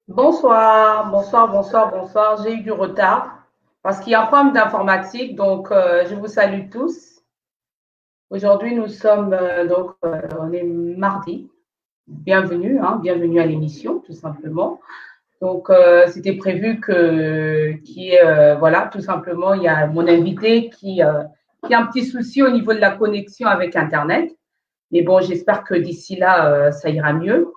Bonsoir, bonsoir, bonsoir, bonsoir. J'ai eu du retard parce qu'il y a un problème d'informatique, donc je vous salue tous. Aujourd'hui, nous sommes on est mardi. Bienvenue, hein, bienvenue à l'émission, tout simplement. Donc, c'était prévu voilà, tout simplement, il y a mon invité qui a un petit souci au niveau de la connexion avec Internet. Mais bon, j'espère que d'ici là, ça ira mieux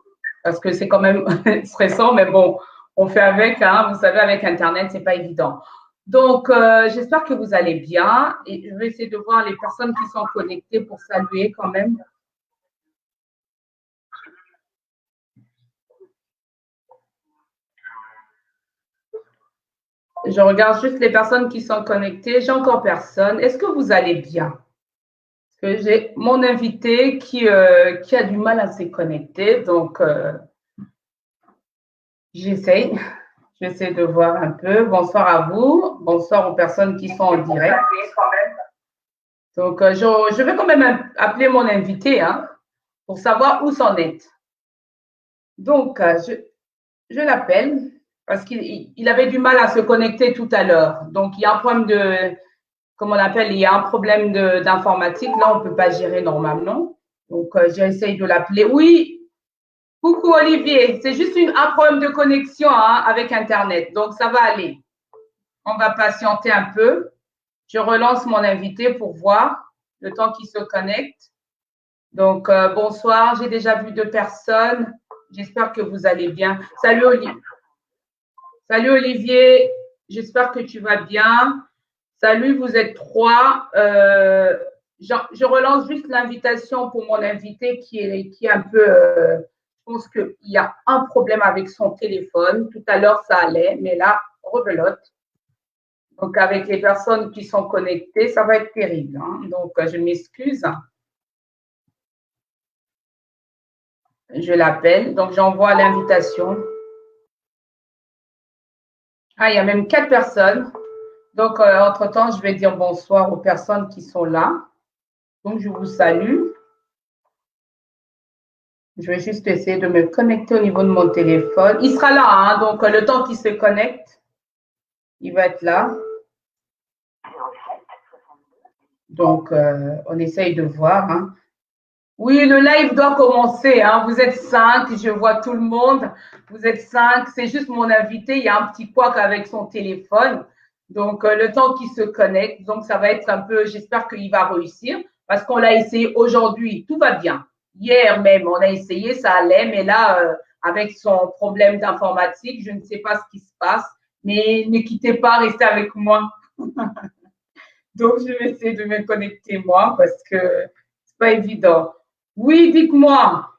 parce que c'est quand même stressant, mais bon, on fait avec, hein, vous savez, avec Internet, c'est pas évident. Donc, j'espère que vous allez bien et je vais essayer de voir les personnes qui sont connectées pour saluer quand même. Je regarde juste les personnes qui sont connectées. J'ai encore personne. Est-ce que vous allez bien? Parce que j'ai mon invité qui a du mal à se connecter, donc j'essaye. J'essaie de voir un peu. Bonsoir à vous. Bonsoir aux personnes qui sont en direct. Donc, je vais quand même appeler mon invité hein, pour savoir où c'en est. Donc, je l'appelle parce qu'il avait du mal à se connecter tout à l'heure. Donc, il y a un problème comme on appelle, il y a un problème d'informatique. Là, on ne peut pas gérer normalement. Donc, j'essaye de l'appeler. Oui, coucou Olivier. C'est juste un problème de connexion hein, avec Internet. Donc, ça va aller. On va patienter un peu. Je relance mon invité pour voir le temps qu'il se connecte. Donc, bonsoir. J'ai déjà vu deux personnes. J'espère que vous allez bien. Salut Olivier. Salut Olivier. J'espère que tu vas bien. Salut, vous êtes trois. Je relance juste l'invitation pour mon invité qui est un peu. Je pense qu'il y a un problème avec son téléphone. Tout à l'heure, ça allait, mais là, rebelote. Donc, avec les personnes qui sont connectées, ça va être terrible. Hein. Donc, je m'excuse. Je l'appelle. Donc, j'envoie l'invitation. Ah, il y a même quatre personnes. Donc, entre-temps, je vais dire bonsoir aux personnes qui sont là. Donc, je vous salue. Je vais juste essayer de me connecter au niveau de mon téléphone. Il sera là, hein, donc le temps qu'il se connecte, il va être là. Donc, on essaye de voir. Hein. Oui, le live doit commencer. Hein. Vous êtes cinq, je vois tout le monde. Vous êtes cinq. C'est juste mon invité. Il y a un petit couac avec son téléphone. Donc, le temps qu'il se connecte. Donc, ça va être un peu, j'espère qu'il va réussir parce qu'on l'a essayé aujourd'hui. Tout va bien. Hier même, on a essayé, ça allait. Mais là, avec son problème d'informatique, je ne sais pas ce qui se passe. Mais ne quittez pas, restez avec moi. Donc, je vais essayer de me connecter moi parce que c'est pas évident. Oui, dites-moi.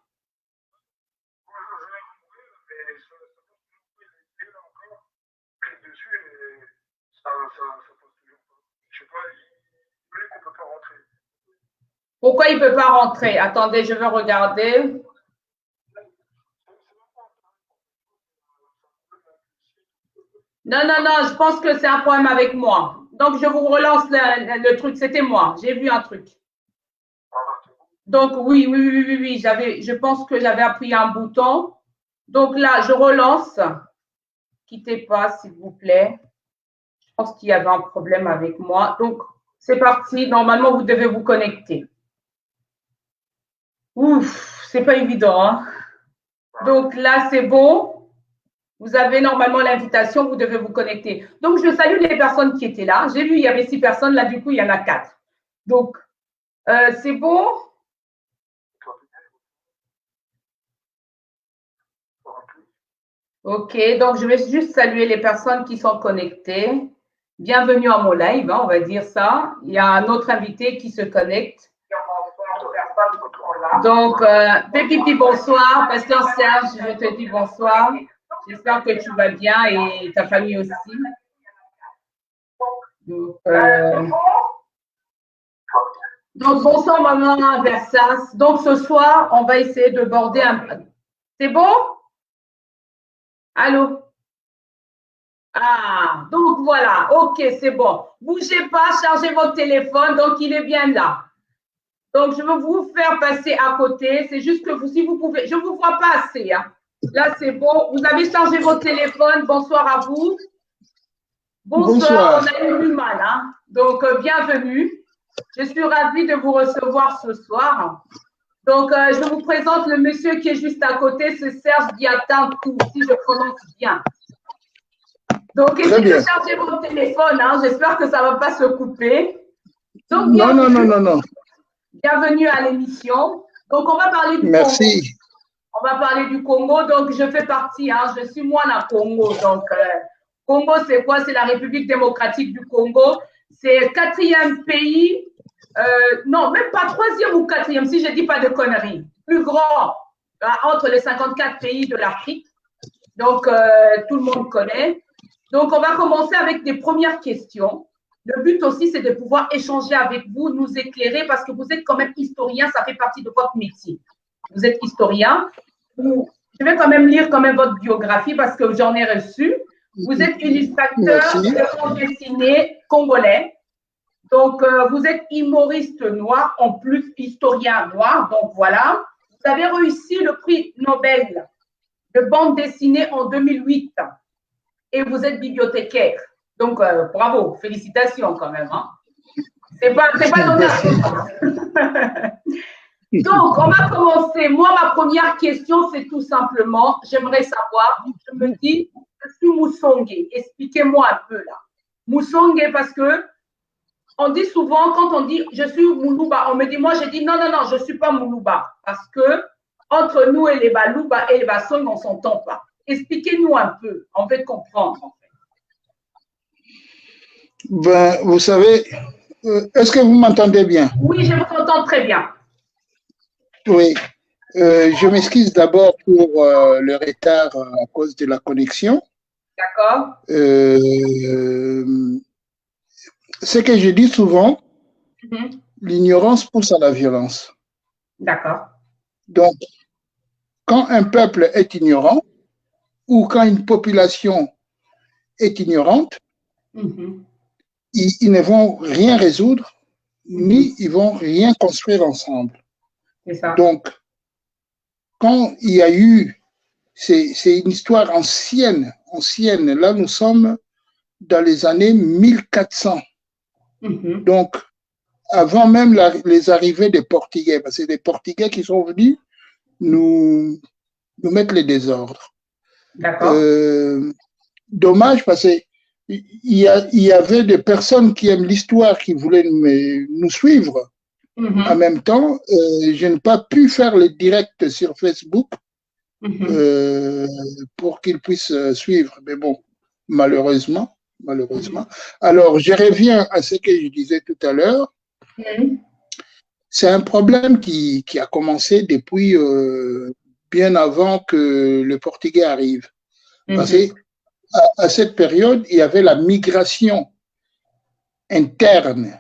Pourquoi il ne peut pas rentrer? Attendez, je vais regarder. Non, non, non, je pense que c'est un problème avec moi. Donc, je vous relance le truc. C'était moi. J'ai vu un truc. Donc, oui, oui, oui, oui, oui. Je pense que j'avais appuyé un bouton. Donc là, je relance. Quittez pas, s'il vous plaît. Je pense qu'il y avait un problème avec moi. Donc, c'est parti. Normalement, vous devez vous connecter. Ouf, c'est pas évident. Hein? Donc là, c'est bon. Vous avez normalement l'invitation, vous devez vous connecter. Donc, je salue les personnes qui étaient là. J'ai vu, il y avait six personnes. Là, du coup, il y en a quatre. Donc, c'est bon. OK. Donc, je vais juste saluer les personnes qui sont connectées. Bienvenue à mon live, hein, on va dire ça. Il y a un autre invité qui se connecte. Donc, Pépipi, bonsoir. Pasteur Serge, je te dis bonsoir. J'espère que tu vas bien et ta famille aussi. Donc, bonsoir, maman Versas. Donc, ce soir, on va essayer de border un. C'est bon? Allô? Ah, donc voilà. OK, c'est bon. Bougez pas, chargez votre téléphone. Donc, il est bien là. Donc, je veux vous faire passer à côté. C'est juste que vous, si vous pouvez, je ne vous vois pas assez. Hein. Là, c'est bon. Vous avez chargé votre téléphone. Bonsoir à vous. Bonsoir. On a eu du mal. Hein? Donc, bienvenue. Je suis ravie de vous recevoir ce soir. Donc, je vous présente le monsieur qui est juste à côté, c'est Serge Diatantou, si je prononce bien. Donc, essayez de charger votre téléphone. Hein? J'espère que ça ne va pas se couper. Donc, non. Bienvenue à l'émission. Donc, on va parler du Merci. Congo. On va parler du Congo. Donc, je fais partie, hein, je suis moi dans Congo. Donc, Congo, c'est quoi? C'est la République démocratique du Congo. C'est le 4e pays, non, même pas 3e ou 4e, si je ne dis pas de conneries. Plus grand entre les 54 pays de l'Afrique. Donc, tout le monde connaît. Donc, on va commencer avec des premières questions. Le but aussi, c'est de pouvoir échanger avec vous, nous éclairer, parce que vous êtes quand même historien, ça fait partie de votre métier. Vous êtes historien. Je vais quand même lire quand même votre biographie parce que j'en ai reçu. Vous êtes illustrateur de bande dessinée congolais. Donc, vous êtes humoriste noir, en plus historien noir. Donc, voilà. Vous avez réussi le prix Nobel de bande dessinée en 2008 et vous êtes bibliothécaire. Donc, bravo, félicitations quand même. Hein. C'est pas donné à tout le monde. Donc, on va commencer. Moi, ma première question, c'est tout simplement, j'aimerais savoir, je me dis, je suis Moussongé. Expliquez-moi un peu là. Moussongé, parce que on dit souvent, quand on dit je suis Moulouba, on me dit, moi, je dis non, je ne suis pas Moulouba. Parce que entre nous et les Balouba et les Bassong, on ne s'entend pas. Expliquez-nous un peu, on veut comprendre en fait. Ben, vous savez, est-ce que vous m'entendez bien? Oui, je vous entends très bien. Oui. Je m'excuse d'abord pour le retard à cause de la connexion. D'accord. Ce que je dis souvent, l'ignorance pousse à la violence. D'accord. Donc, quand un peuple est ignorant ou quand une population est ignorante, ils ne vont rien résoudre, ni ils vont rien construire ensemble. C'est ça. Donc, quand il y a eu, c'est une histoire ancienne. Là, nous sommes dans les années 1400. Donc, avant même les arrivées des Portugais, parce que c'est les Portugais qui sont venus nous mettre les désordres. D'accord. Dommage parce que il y avait des personnes qui aiment l'histoire qui voulaient nous suivre. En même temps, je n'ai pas pu faire le direct sur Facebook pour qu'ils puissent suivre. Mais bon, malheureusement. Alors, je reviens à ce que je disais tout à l'heure. C'est un problème qui a commencé depuis bien avant que le Portugais arrive. Parce qu'à cette période, il y avait la migration interne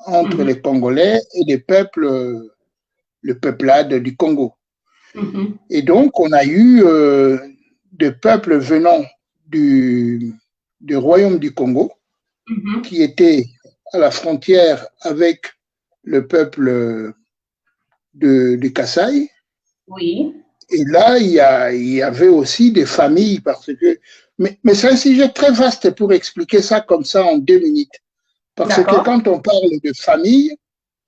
entre les Congolais et les peuples, le peuplade du Congo. Et donc, on a eu des peuples venant du royaume du Congo qui étaient à la frontière avec le peuple de Kasaï. Oui. Et là, il y avait aussi des familles parce que... Mais c'est un sujet très vaste pour expliquer ça comme ça en 2 minutes. Parce que quand on parle de famille,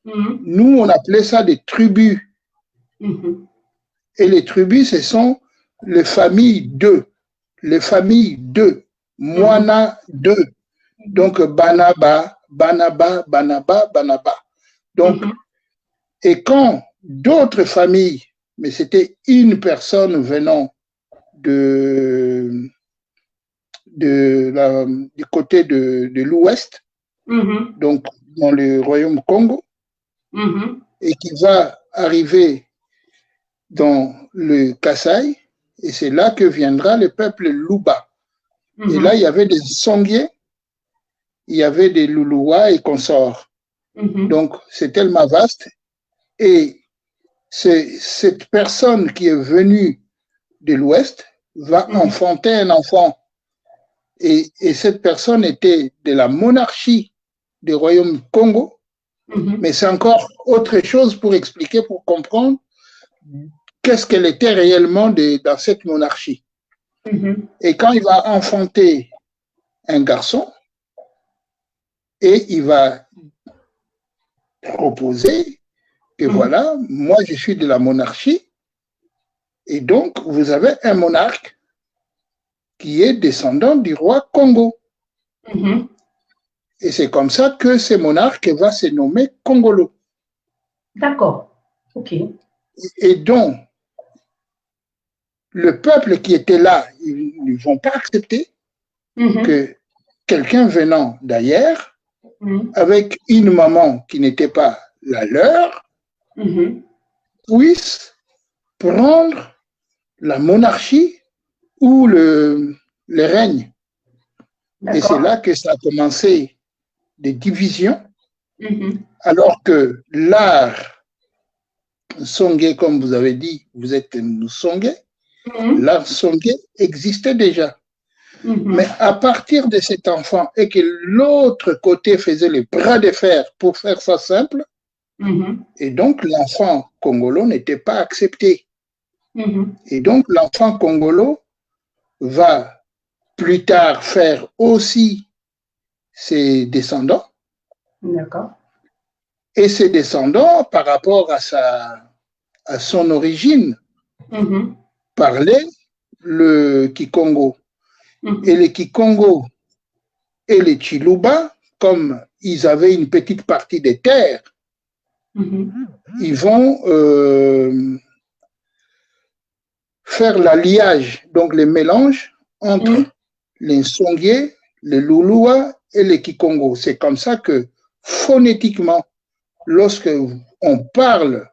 nous, on appelait ça des tribus. Et les tribus, ce sont les familles d'eux. Les familles d'eux. Moana d'eux. Donc, Banaba. Donc, et quand d'autres familles, mais c'était une personne venant du côté de l'ouest, donc dans le royaume Congo, et qui va arriver dans le Kasaï, et c'est là que viendra le peuple Luba. Et là, il y avait des Songhé, il y avait des Luluwa et consorts. Donc, c'est tellement vaste. Et c'est cette personne qui est venue de l'Ouest va enfanter un enfant. Et cette personne était de la monarchie du royaume Congo. Mais c'est encore autre chose pour expliquer, pour comprendre qu'est-ce qu'elle était réellement dans cette monarchie. Et quand il va enfanter un garçon, et il va proposer que voilà, moi je suis de la monarchie, et donc vous avez un monarque qui est descendant du roi Congo. Et c'est comme ça que ce monarque va se nommer Congolo. D'accord, ok. Et donc, le peuple qui était là, ils ne vont pas accepter que quelqu'un venant d'ailleurs, avec une maman qui n'était pas la leur, puisse prendre la monarchie ou le règne. Et c'est là que ça a commencé des divisions, alors que l'art Songé, comme vous avez dit, vous êtes Songé, l'art Songé existait déjà. Mais à partir de cet enfant et que l'autre côté faisait les bras de fer, pour faire ça simple, et donc l'enfant congolo n'était pas accepté. Et donc l'enfant congolo va plus tard faire aussi ses descendants. D'accord. Et ses descendants, par rapport à son origine, parlaient le Kikongo. Et les Kikongo et les Chiluba, comme ils avaient une petite partie des terres, ils vont faire l'alliage, donc le mélange entre les Nsongué, les Lulua et les Kikongo. C'est comme ça que phonétiquement, lorsque on parle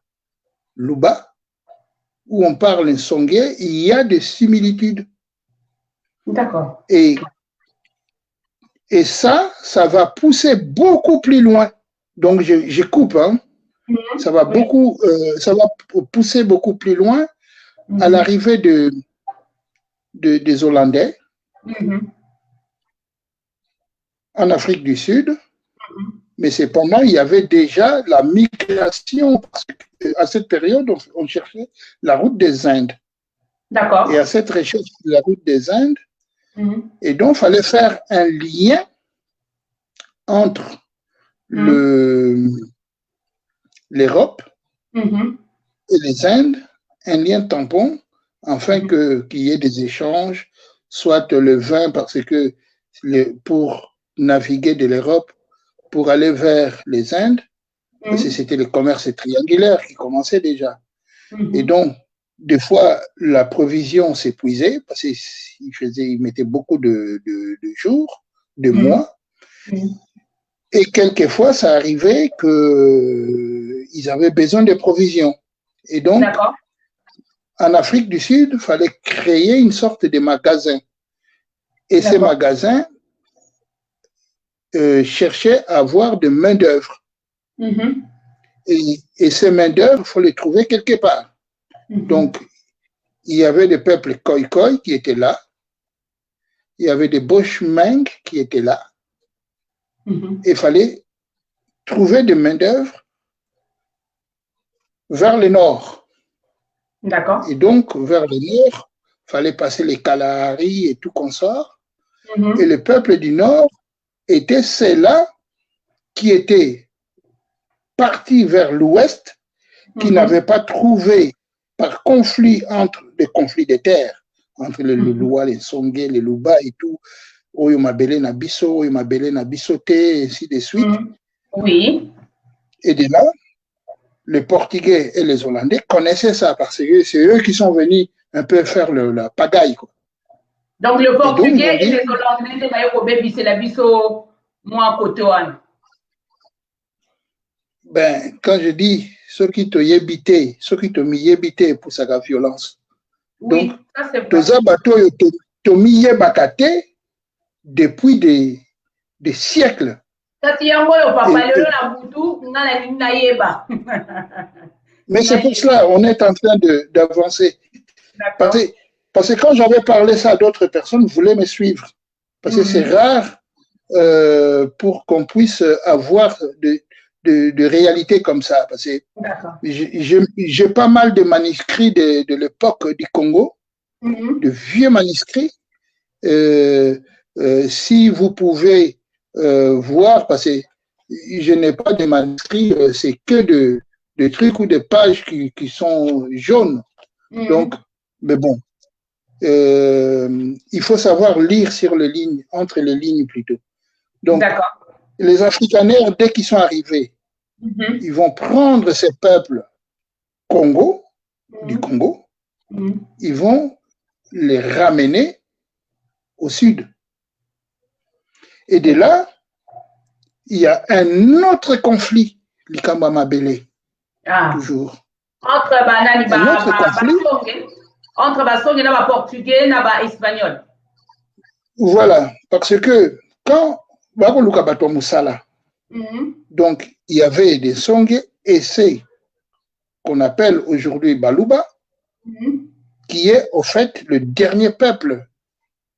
Luba ou on parle Nsongué, il y a des similitudes. D'accord. Et ça va pousser beaucoup plus loin. Donc, je coupe, hein. Ça va ça va pousser beaucoup plus loin à l'arrivée des Hollandais en Afrique du Sud. Mais cependant, il y avait déjà la migration. Parce qu'à cette période, on cherchait la route des Indes. D'accord. Et à cette recherche de la route des Indes, et donc, il fallait faire un lien entre l'Europe et les Indes, un lien tampon, afin qu'il y ait des échanges, soit le vin, parce que pour naviguer de l'Europe, pour aller vers les Indes, parce que c'était le commerce triangulaire qui commençait déjà. Et donc, des fois, la provision s'épuisait, parce qu'ils mettaient beaucoup de jours, de mois, et quelquefois, ça arrivait qu'ils avaient besoin de provisions. Et donc, en Afrique du Sud, il fallait créer une sorte de magasin. Et ces magasins cherchaient à avoir de main-d'œuvre. Et ces main-d'œuvre, il faut les trouver quelque part. Donc, il y avait des peuples Khoikhoi qui étaient là. Il y avait des Bushmeng qui étaient là. Il fallait trouver des main-d'œuvre vers le nord. D'accord. Et donc, vers le nord, il fallait passer les Kalahari et tout consort. Et le peuple du nord était ceux-là qui étaient partis vers l'ouest, qui n'avaient pas trouvé, par conflit entre les conflits des terres, entre les Lulua, les Songé, les Luba et tout, Oyo Mabele Nabiso, Oyo Mabele Nabisote, et ainsi de suite. Oui. Et de là, les Portugais et les Hollandais connaissaient ça parce que c'est eux qui sont venus un peu faire la pagaille, quoi. Donc, le Portugais et les Hollandais, c'est la biso, moi, côté. Ben, quand je dis ceux qui te yébité, ceux qui te mis yébité pour sa violence. Oui, donc, ça c'est vrai. Bateau te mis yébakate depuis des siècles. Mais c'est pour cela on est en train d'avancer. Parce que quand j'avais parlé ça à d'autres personnes, vous voulez me suivre. Parce que c'est rare pour qu'on puisse avoir de de réalité comme ça. Parce que j'ai pas mal de manuscrits de l'époque du Congo, de vieux manuscrits. Si vous pouvez voir, parce que je n'ai pas de manuscrits, c'est que de trucs ou de pages qui sont jaunes. Donc, mais bon, il faut savoir lire sur les lignes, entre les lignes plutôt. Donc, les Afrikaners, dès qu'ils sont arrivés, ils vont prendre ces peuples du Congo, ils vont les ramener au sud. Et de là, il y a un autre conflit, Likamba Mabele, toujours. Entre Basonge et les Portugais et les Espagnols. Voilà, parce que quand donc il y avait des Songé et c'est qu'on appelle aujourd'hui Baluba, qui est au fait le dernier peuple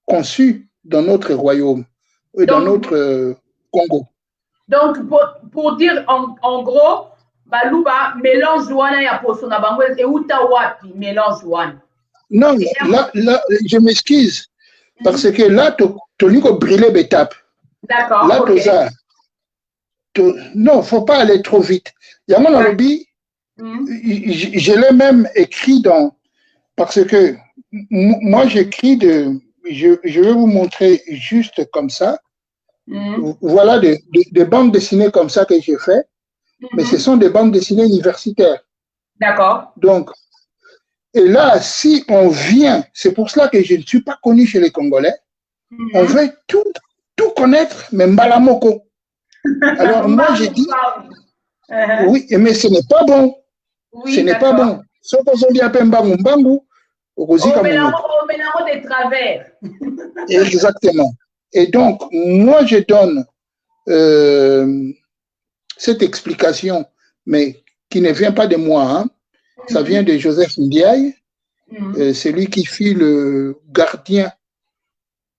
conçu dans notre royaume, dans notre Congo. Donc, pour dire en gros, Baluba mélange Douane et Aposona Bangwez et Utawapi mélange Douane. Non, là, je m'excuse, parce que là, tu as brûlé l'étape. D'accord. Là, non, il ne faut pas aller trop vite. Il y a mon lobby, je l'ai même écrit dans. Parce que moi, j'écris je vais vous montrer juste comme ça. Voilà des bandes dessinées comme ça que j'ai fait, mais ce sont des bandes dessinées universitaires. D'accord. Donc, et là, si on vient, c'est pour cela que je ne suis pas connu chez les Congolais, on veut tout connaître, mais Mbalamoko. Alors moi, j'ai dit, oui, mais ce n'est pas bon. Oui, ce n'est pas bon. Sauf qu'on dit à Pembangu, Mbangu, au mélange des travers. Exactement. Et donc, moi, je donne cette explication, mais qui ne vient pas de moi, hein. Ça vient de Joseph Ndiaye, c'est lui qui fut le gardien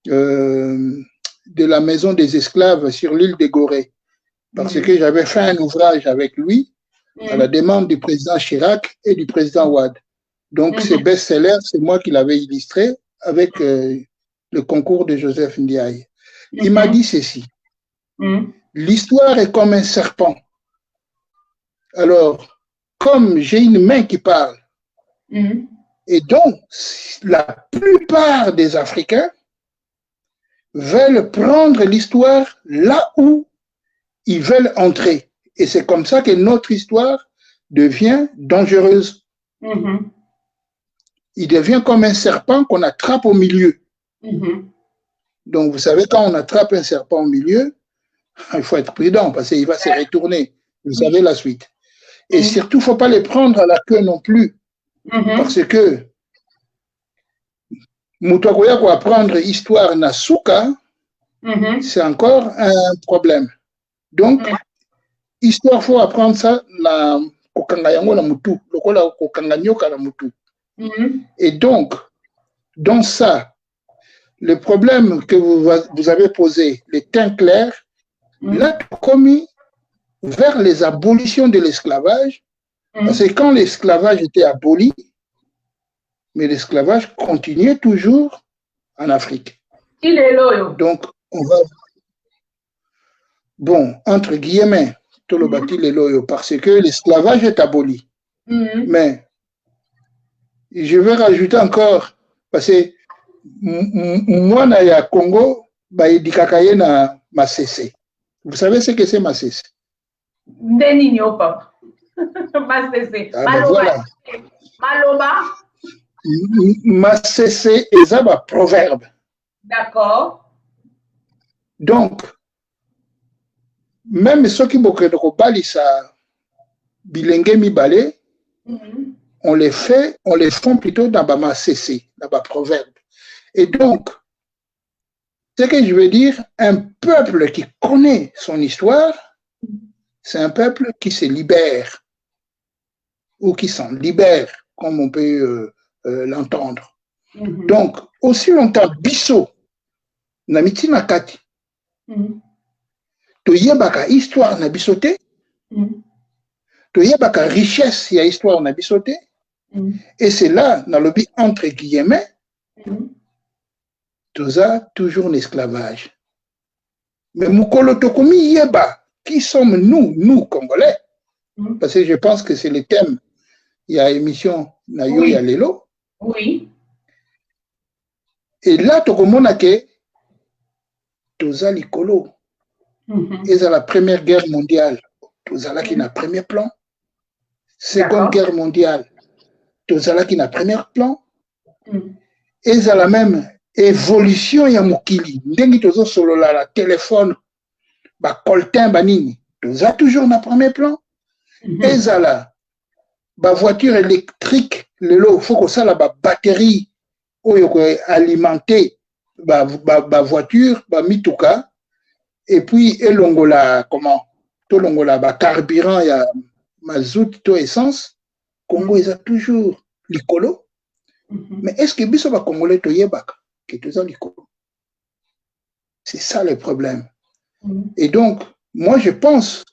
de la maison des esclaves sur l'île de Gorée. Parce que j'avais fait un ouvrage avec lui à la demande du président Chirac et du président Ouad. Donc, ces best-sellers, c'est moi qui l'avais illustré avec le concours de Joseph Ndiaye. Il m'a dit ceci. L'histoire est comme un serpent. Alors, comme j'ai une main qui parle, et donc, la plupart des Africains veulent prendre l'histoire là où ils veulent entrer. Et c'est comme ça que notre histoire devient dangereuse. Il devient comme un serpent qu'on attrape au milieu. Donc, vous savez, quand on attrape un serpent au milieu, il faut être prudent parce qu'il va se retourner. Vous savez la suite. Et surtout, il ne faut pas les prendre à la queue non plus. Parce que Moutakoya pour apprendre histoire Nasuka, c'est encore un problème. Donc, histoire, il faut apprendre ça la Kokangayango la Mutu, le Kokanganyoka la Mutu. Et donc, dans ça, le problème que vous avez posé, les teints clairs, l'a commis vers les abolitions de l'esclavage, parce que quand l'esclavage était aboli, mais l'esclavage continuait toujours en Afrique. Il est loyal. Donc, on va... Bon, entre guillemets, tout le bâti est loyal, parce que l'esclavage est aboli. Mais, je vais rajouter encore, parce que moi, na ya Congo, il y na Masese. Vous savez ce que c'est Masese? Denigno, papa. Masese. Voilà. Maloba. Masese est un proverbe. D'accord. Donc, même ceux qui ont balisa bilenge mibale, on les font plutôt dans ma cessé, dans ma proverbe. Et donc, ce que je veux dire, un peuple qui connaît son histoire, c'est un peuple qui se libère, ou qui s'en libère, comme on peut l'entendre. Donc, aussi longtemps, biso, namiti nakati, to yebaka histoire na bisote, Il y a une richesse, il y a histoire, on a bisoté. Et c'est là, dans le but, entre guillemets, tout ça, toujours l'esclavage. Mais Moukolo Tokomi Yeba, qui sommes nous, Congolais? Parce que je pense que c'est le thème. Il y a émission Nayo Yalelo. Oui. Et là, Tokomona ke Toza Likolo. Et c'est la Première Guerre mondiale. Toza là qui n'a premier plan. Seconde Guerre mondiale. Toza là qui n'a premier plan. Et c'est la même évolution ya mokili. Ndengi tozo solo la téléphone, ba coltin banini. Toza toujours na premier plan. Et c'est la ba voiture électrique, lelo faut que ça la ba batterie oyo alimenter ba voiture, ba mituka. Et puis elongola comment to longola ba carburant ya mazout to essence. Congo ils a toujours likolo. Mais est-ce que biso ba congolais to yebaka que toza likolo? C'est ça le problème. Et donc moi je pense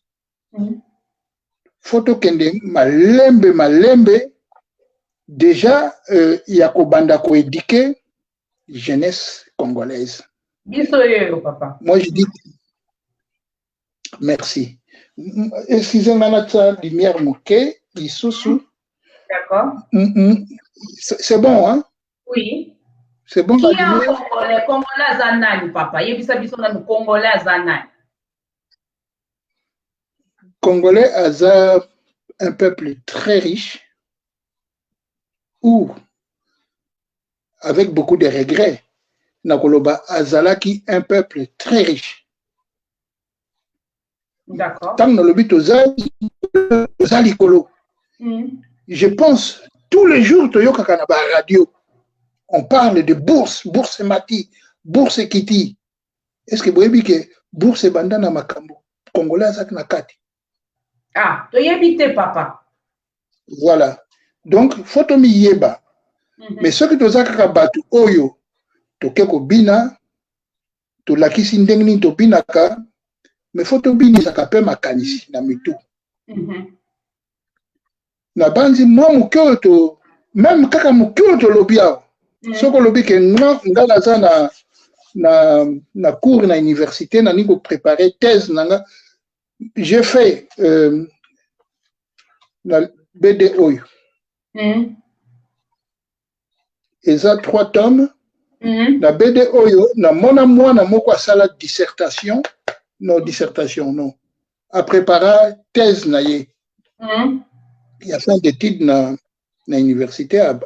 photo kende malembe déjà ya ko banda ko éduquer jeunesse congolaise. Biso yo papa. Moi je dis merci. Excusez-moi la lumière moquée, lisusu. D'accord. C'est bon, hein? Oui. C'est bon. Qui est un Congolais? Congolais Zanani, papa. Yebisa biso na Congolais Zanani. Congolais a un peuple très riche ou avec beaucoup de regrets. Nakoloba Azalaki un peuple très riche. D'accord. Tant dans le but aux Alikolo. Je pense tous les jours Toyoka Kanaba radio. On parle de bourse, bourse Mati, bourse Kiti. Est-ce que vous voyez que bourse Bandana Makambo, Congolais Azak Nakati? Ah, tu y habité, papa. Voilà. Donc, photo mi yeba. Mais ce que tu as kabatu oyo, to keko bina, to lakisi ndengni to binaka, mais photo bini sa kape makanisi na mitu. Na banzi moi mukyo to, même kaka mukyo to lobia. Soko lobi ke ngala za na cours na université na niko préparer thèse nanga. J'ai fait la BDO. Et ça 3 tomes. La BDO, na mona mwana moko asala dissertation. Non, dissertation, non. A préparé thèse na ye. Il a fait des études na université à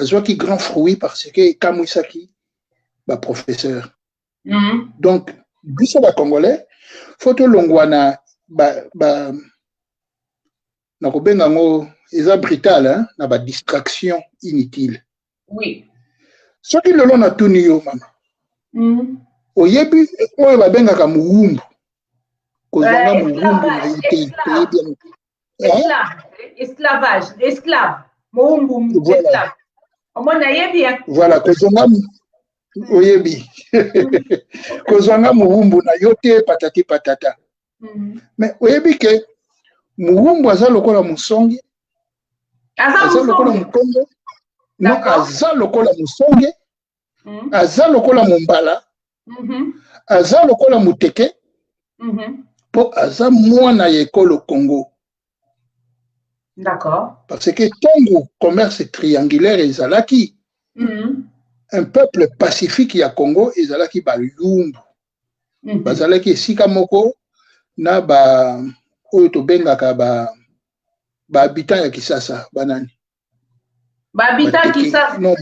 Zwaki grand fruit parce que Kamwisaki, bah professeur. Donc, biso ba Congolais, photo longwana na kobenga ngo eza brutal hein na ba distraction inutile. Oui. Ce qui le long na tuni yo mama. Oyebi oyo ba benga ka muumbu. Kozanga muumbu na yete esclavage, esclave. Muumbu esclave. Omona yebi. Voilà, kozanga oyebi. Kozanga muumbu na yote patati patata. Mais oyebi ke Muumbu aza lokola musonge. Aza lokola mukongo. Non, aza lokola musonge. Aza lokola mumbala. Aza lokola muteke. Po aza mwana ya ekolo Congo. D'accord. Parce que Tongo, commerce triangulaire ezalaki. Un peuple pacifique ya Congo ezalaki ba lumbu. Bazalaki esika moko na ba oyo to bengaka ba habitant ya Kisasa banani. Ba habitant Kisasa. Non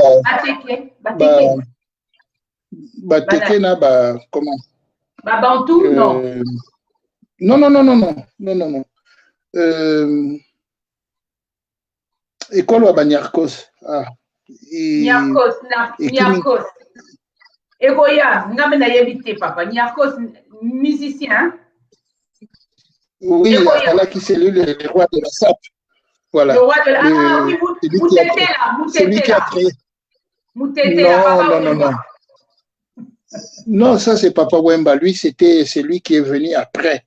bateke na ba comment? Ba Bantu non. Non. École wa Banyarkos. Nyarkos. Egoya, ngame na yebite papa. Nyarkos musicien. Oui, qui c'est lui le roi de la SAP. Voilà. Le roi de la SAP. Ah oui, Moutete là. Moutete là. Non. Non, ça c'est Papa Wemba. Lui, c'est lui qui est venu après.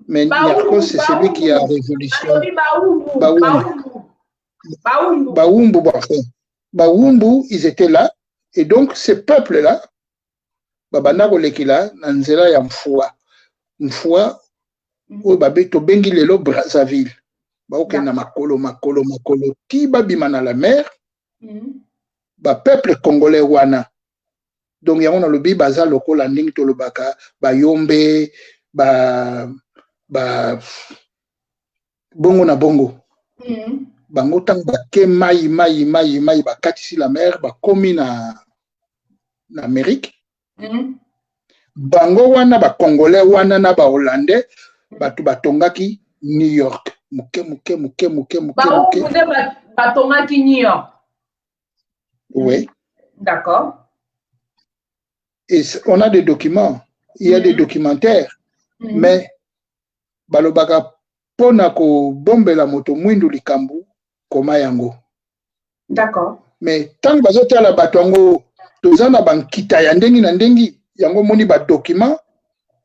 Mais Niarchos, c'est celui qui a révolutionné. Baoumbu, ils étaient là. Et donc, ces peuples-là, babana kolekila na nzela ya mfua oyo tobengi lelo Brazzaville baokenda makolo ti babima na la mer peuple congolais wana donc yango nalobi baza lokola ndenge tolobaka bayombe bongo na bongo bango ntango bake mai bakatisi la mer bakomi na Amérique. Bango wana ba Congolais wana na ba Hollandais batu batongaki New York muke. Batongaki New York. Oui. D'accord. Et on a des documents, il y a des documentaires, mais balobaka pona ko bombela moto mwindu likambu koma yango. D'accord. Mais tant que bazotala bato yango tozana bankita ya ndengi na ndengi yango moni ba document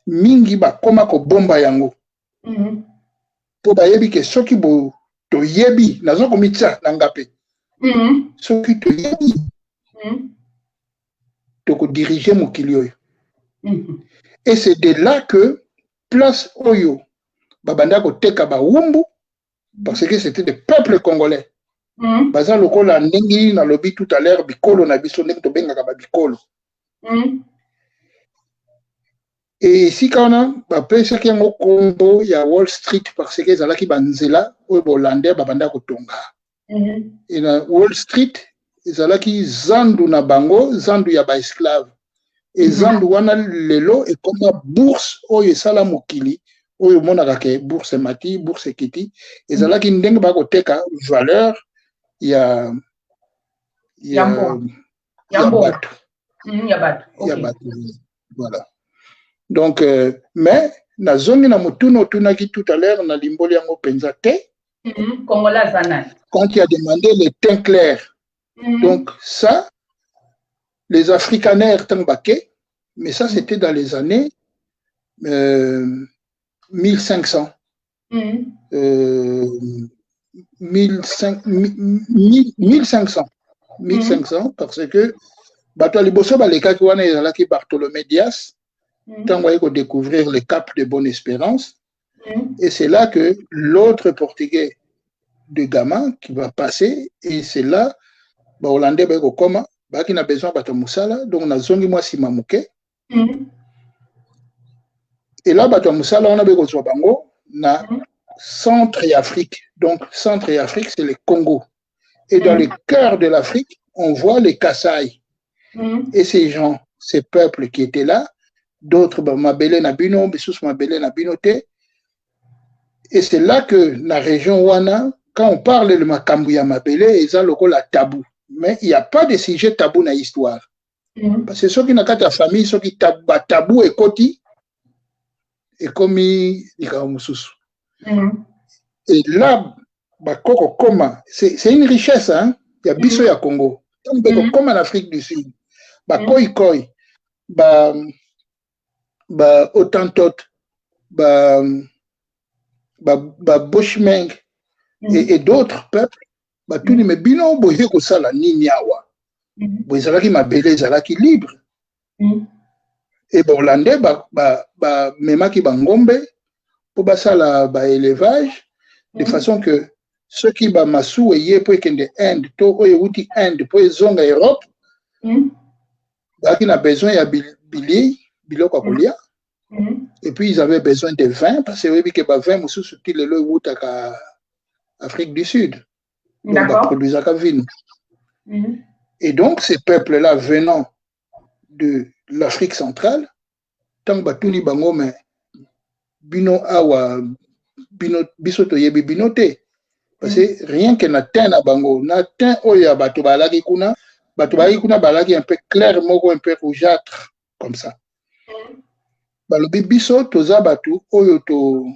mingi bakoma ko bomba yango po bayebi ke soki bo toyebi nazo komitsa na ngape soki toyebi toko diriger mokili oyo et c'est de là que place oyo babanda ko teka baumbu parce que c'était des peuples congolais. Baza lokola ndenge na lobi tout à l'heure bikolo na biso ndenge tobengaka ba bikolo. Et ici quand on a pesaki yango kombo ya Wall Street parce que ezalaki banzela oyo Hollandais babanda kotonga. Et na Wall Street ezalaki zandu na bango, zandu ya ba esclave. Et zandu wana lelo ekoma bourse oyo esala mokili oyo monaka ke bourse mati, bourse kiti ezalaki ndenge ba koteka valeur ya bato. Voilà. Donc, mais na zongi na mutuno tunaki tout à l'heure na limboli yango penza te. Quand il a demandé les teints clairs. Donc ça, les africanaires tambake, mais ça c'était dans les années 1500. 1500 parce que bato liboso balekaki wana ezalaki Bartholomé Dias tango ayeko découvrir le cap de Bonne-Espérance et c'est là que l'autre portugais de Gama qui va passer et c'est là ba hollandais bayeko koma baki na besoin bato musala donc na zongi mwa sima muke et là bato musala wana bayeko zwa bango na Centre et Afrique. Donc, Centre et Afrique, c'est le Congo. Et dans le cœur de l'Afrique, on voit les Kasaï. Et ces gens, ces peuples qui étaient là, d'autres, Mabele Nabino, Bessous Mabele Nabinote. Et c'est là que, dans la région Wana, quand on parle de Makambouya Mabele, ils ont le tabou. Mais il n'y a pas de sujet tabou dans l'histoire. Parce que ceux qui n'ont pas de famille, ceux qui tabou et koti, et comme ils et là, c'est une richesse, hein? Il y a biso ya Congo. Comme en Afrique du Sud, koi, Autantot, Bushmeng et d'autres peuples, tout les me bino boye ko sala nini awa. Boyezalaki mabele ezalaki libre. Et Hollandais memaki bangombe pour basala ba élevage de façon que ceux qui ba massou et pour kende Inde to outi Inde pour zonga Europe qui n'a besoin ya biloko kolia et puis ils avaient besoin de vin parce que oui que ba vin musu suti lelo utaka Afrique du Sud donc ba produisa ka vin et donc ces peuples là venant de l'Afrique centrale tant batuni bango mais bino awa bino bisoto yebi binote parce que rien que na teint na bango na teint oya bato balaki kuna balaki un peu clair moko un peu rougeâtre comme ça balobi biso toza bato oyo to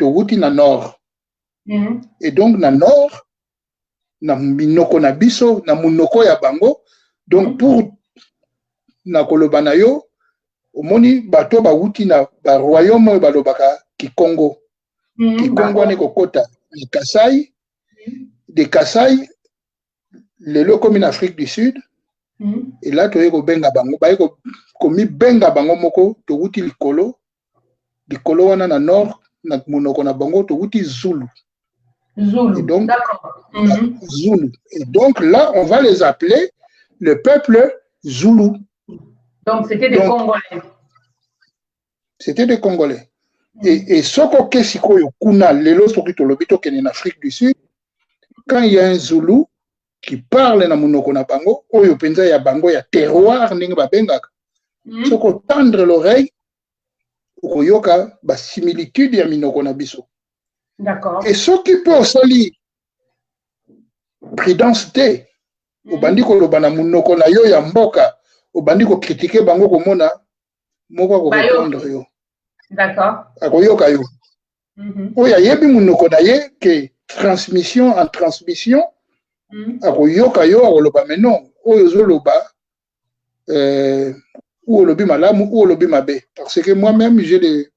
wuti na nord et donc na nord na minoko na biso na munoko ya bango donc pour na koloba na yo omoni bato ba wuti na ba royaume balobaka Kikongo. Kikongo wana kokota le Kasai. De Kasai, le lo comme en Afrique du Sud. Et là, tu es au benga bango. Comme benga bango moko, tu wuti likolo. Likolo wana na nord, na monoko na bango, tu wuti Zulu. Zulu. D'accord. Zulu. Et donc là, on va les appeler le peuple Zoulou. Donc c'était des Congolais. C'était des Congolais. Et ce que Siko Yokuna, lelo sokito lobito ken en Afrique du Sud, quand il y a un Zoulou qui parle na monoko na bango, oyo penza ya bango ya terroir ninga babengaka. Soko tendre l'oreille, oyoka ba similitude ya minoko na biso. D'accord. Et ce qui peut aussi prudence te, obandi ko lobana monoko na yo ya mboka, obandi ko critiquer bango komona moko ko répondre yo. D'accord. Akoyoka yo. Oya yebi monoko na ye que transmission en transmission, akoyoka yo akoloba mais non, oyo zoloba ou olobi malamu ou olobi mabe. Parce que moi-même j'ai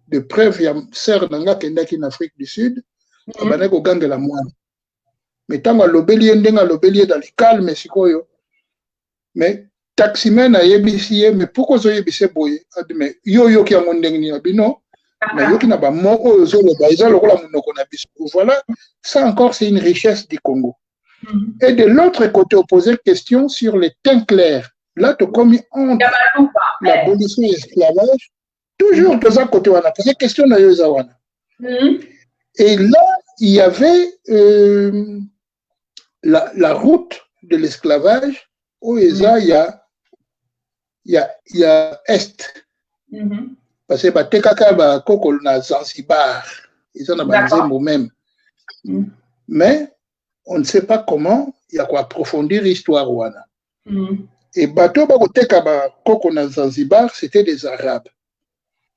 des preuves ya sœur nanga kendaki en Afrique du Sud, abana ko gangela mwana. Mais tant que l'obélier ndenga l'obélier dans le calme sikoyo. Mais taximen a yebisi mais pourquoi zo yebise boye? Mais yo ki ango ndengni abino. Mais yo ki na ba mo oyo zo le ba isa lokola monoko na biso. Voilà, ça encore c'est une richesse du Congo. Et de l'autre côté, on posait question sur les teints clairs. Là, tu as commis entre l'abolition de l'esclavage. Toujours de ça côté, on a posé question à Yozawana. Et là, il y avait la route de l'esclavage. Où il y a Est. Parce que Tekaka, Koko, na Zanzibar. Ils en ont même. Mais on ne sait pas comment il y a quoi approfondir l'histoire. Et bateau bakoteka Koko na Zanzibar, c'était des Arabes.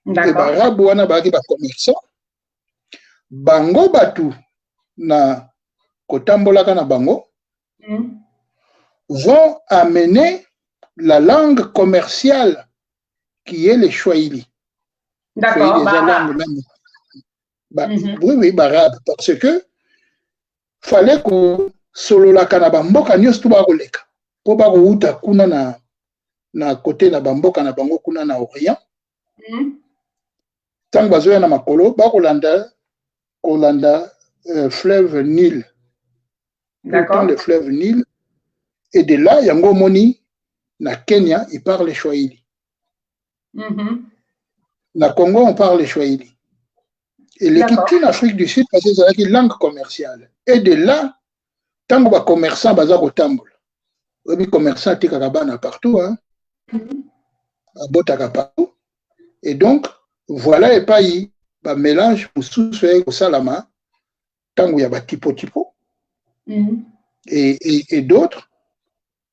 Les Arabes wana baki ba commerçants. Bango batu na kotambolaka na bango vont amener la langue commerciale qui est le Swahili. D'accord. Oui, barabe. Parce que fallait que solo la kanaba mboka nyos tu ba koleka. Po ba ko uta kuna na côté na bamboka na bango kuna na Orient. Tant bazoya na makolo ba kolanda fleuve Nil. D'accord. Le fleuve Nil. Et de là, yango moni na Kenya, ils parlent Swahili. Na Congo, on parle Swahili. Et l'équipe en Afrique du Sud, parce que c'est une langue commerciale. Et de là, tant que les commerçants bazar au tamboul. Les commerçants tikakabana partout, hein. À Botaka partout. Et donc, voilà et pas y ba mélange pour sous-faire au salama, tant qu'il y a ba tipo. Et d'autres.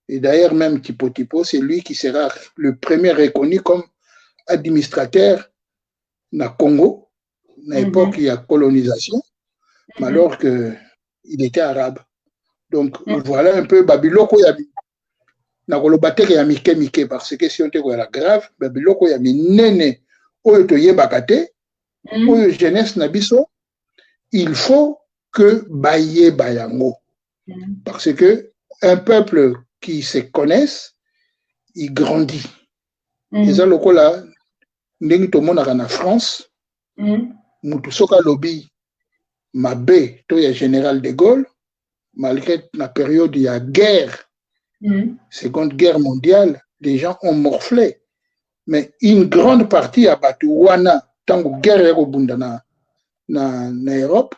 Et d'ailleurs, même Tipo, c'est lui qui sera le premier reconnu comme administrateur na Congo, à l'époque il y a colonisation, alors qu'il était arabe. Donc voilà un peu Babiloko Yami. Na kolobate ya mike parce que si on te la grave, Babiloko Yami nene oyo to yebakate, oyo jeunesse na biso, il faut que baye bayango. Parce que un peuple qui se connaissent, il grandit. Et ça, le là, nous sommes en France, nous sommes lobby, Mabé, toi, il y a général de Gaulle, malgré la période, il y a guerre, Seconde Guerre mondiale, les gens ont morflé. Mais une grande partie a battu Wana, tant que guerre est au Bundana, en Europe,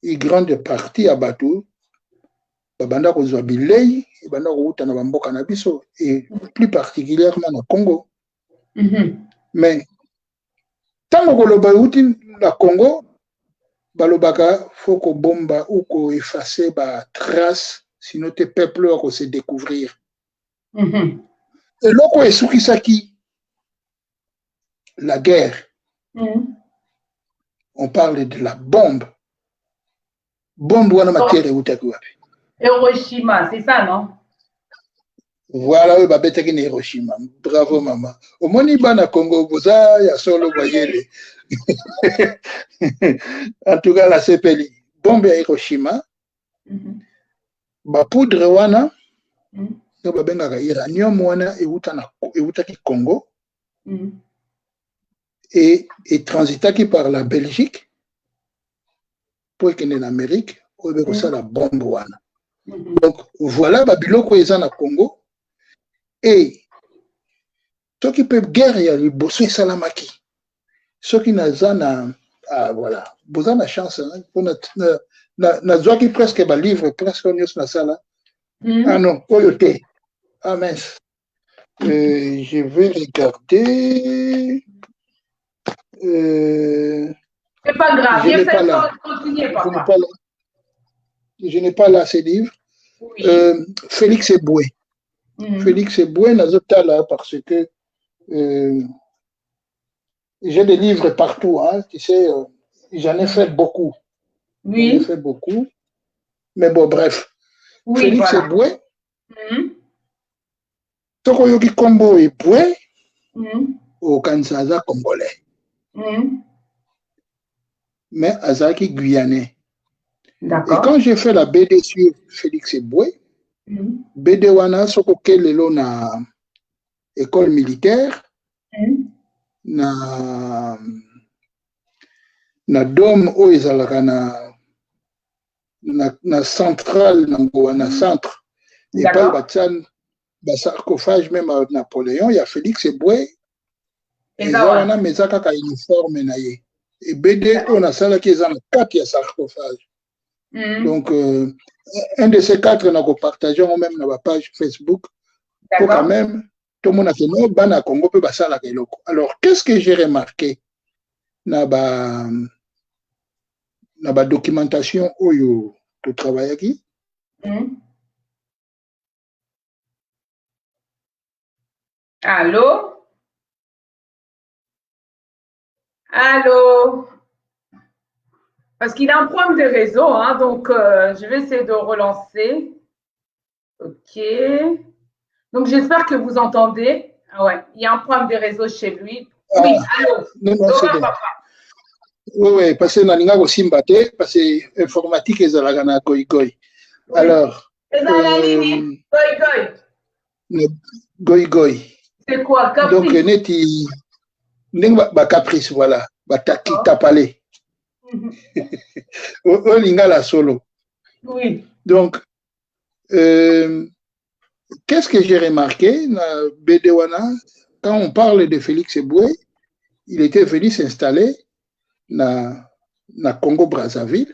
une grande partie a battu Babanda kozwa bilei, banda kouta na bamboka na biso, et plus particulièrement au Congo. Mais tant que koloba uti na Congo, balobaka faut ko bomba ou ko effacer ba trace, sinon tes peuples vont se découvrir. Et loko esukisaki la guerre. On parle de la bombe. Bombe wana matière utaki wapi. Hiroshima, c'est ça, non? Voilà, oui, babette qui Hiroshima. Bravo, maman. Au moni bana Congo, boza, ya solo voyele. En tout cas, la sepeli. Bombe à Hiroshima. Ba poudre wana. No babengaka uranium wana euta ki Congo. Et transitaki par la Belgique. Pour qu'il en Amérique. Ou bien ça la bombe wana. Donc, voilà, babiloko eza na Congo. Et ceux qui peuvent guerre, ils bossent salamaki. Ceux qui n'ont pas, voilà, besoin de chance. Qui presque ba livre, presque on est na sala. Ah non, oyote. Ah mince. Je vais regarder. C'est pas grave, je n'ai pas là. Continuez, papa. Je n'ai pas là ces livres. Oui. Félix Eboué. Félix Eboué, là parce que j'ai des livres partout, hein, tu sais, j'en ai fait beaucoup. Oui. J'en ai fait beaucoup. Mais bon, bref. Oui, Félix Eboué. Tokoyoki Kombo Eboué au Kansaza congolais. Mais Azaki guyanais. Et quand j'ai fait la BD sur Félix Eboué, BD wana soko kelelo na école militaire, na dôme oyo ezalaka na centrale na centre epai batia basarcophage même à Napoléon, il y a Félix Eboué eza wana mais eza kaka uniforme na ye et BD oyo nasalaki eza na kati ya sarcophage. Donc un de ces quatre nakopartage même na page Facebook pour quand même tout le monde a fait non bana Congo peut basala keloko. Alors qu'est-ce que j'ai remarqué na ba documentation oyo to travaillaki Allô? Allô? Parce qu'il a un problème de réseau, hein, donc je vais essayer de relancer. OK. Donc j'espère que vous entendez. Ah ouais, il y a un problème de réseau chez lui. Oui, allô? Non, c'est bon. Papa. Oui, parce que nalinga ko simbate, parce que informatique ezalaka na goy-goy. Alors. Goy-goy. C'est quoi, caprice? Donc neti ba caprice, voilà, ba taki tapalé. Olinga la solo. Oui. Donc qu'est-ce que j'ai remarqué na Bédéwana quand on parle de Félix Eboué, il était venu s'installer na Congo-Brazzaville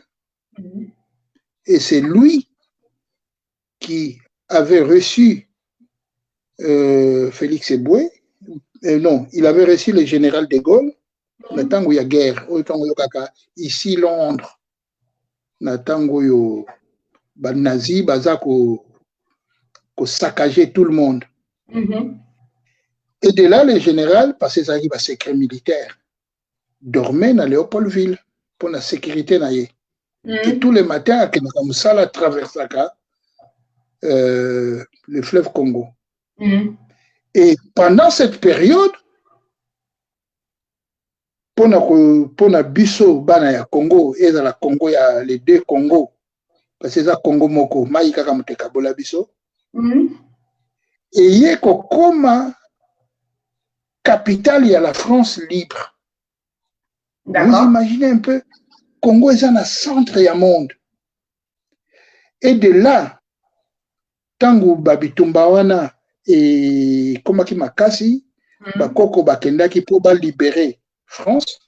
et c'est lui qui avait reçu Félix Eboué. Non, il avait reçu le général de Gaulle na tango ya guerre ici Londres na tango yo ba nazi baza ko saccager tout le monde. Et de là le général parce que ça arrive à secret militaire dormait dans Léopoldville pour la sécurité na ye. Et tous les matins que nous sommes traversé le fleuve Congo. Et pendant cette période, pour na biso bana ya Congo et dans la Congo il y a les deux Congo parce que ça Congo moko maïka kamuteka bola biso. Et yeko koma capitale il y a la France libre. Vous imaginez un peu Congo est dans le centre du monde. Et de là, tango babitumba wana et komaki makasi, bakoko bakendaki pour libérer France.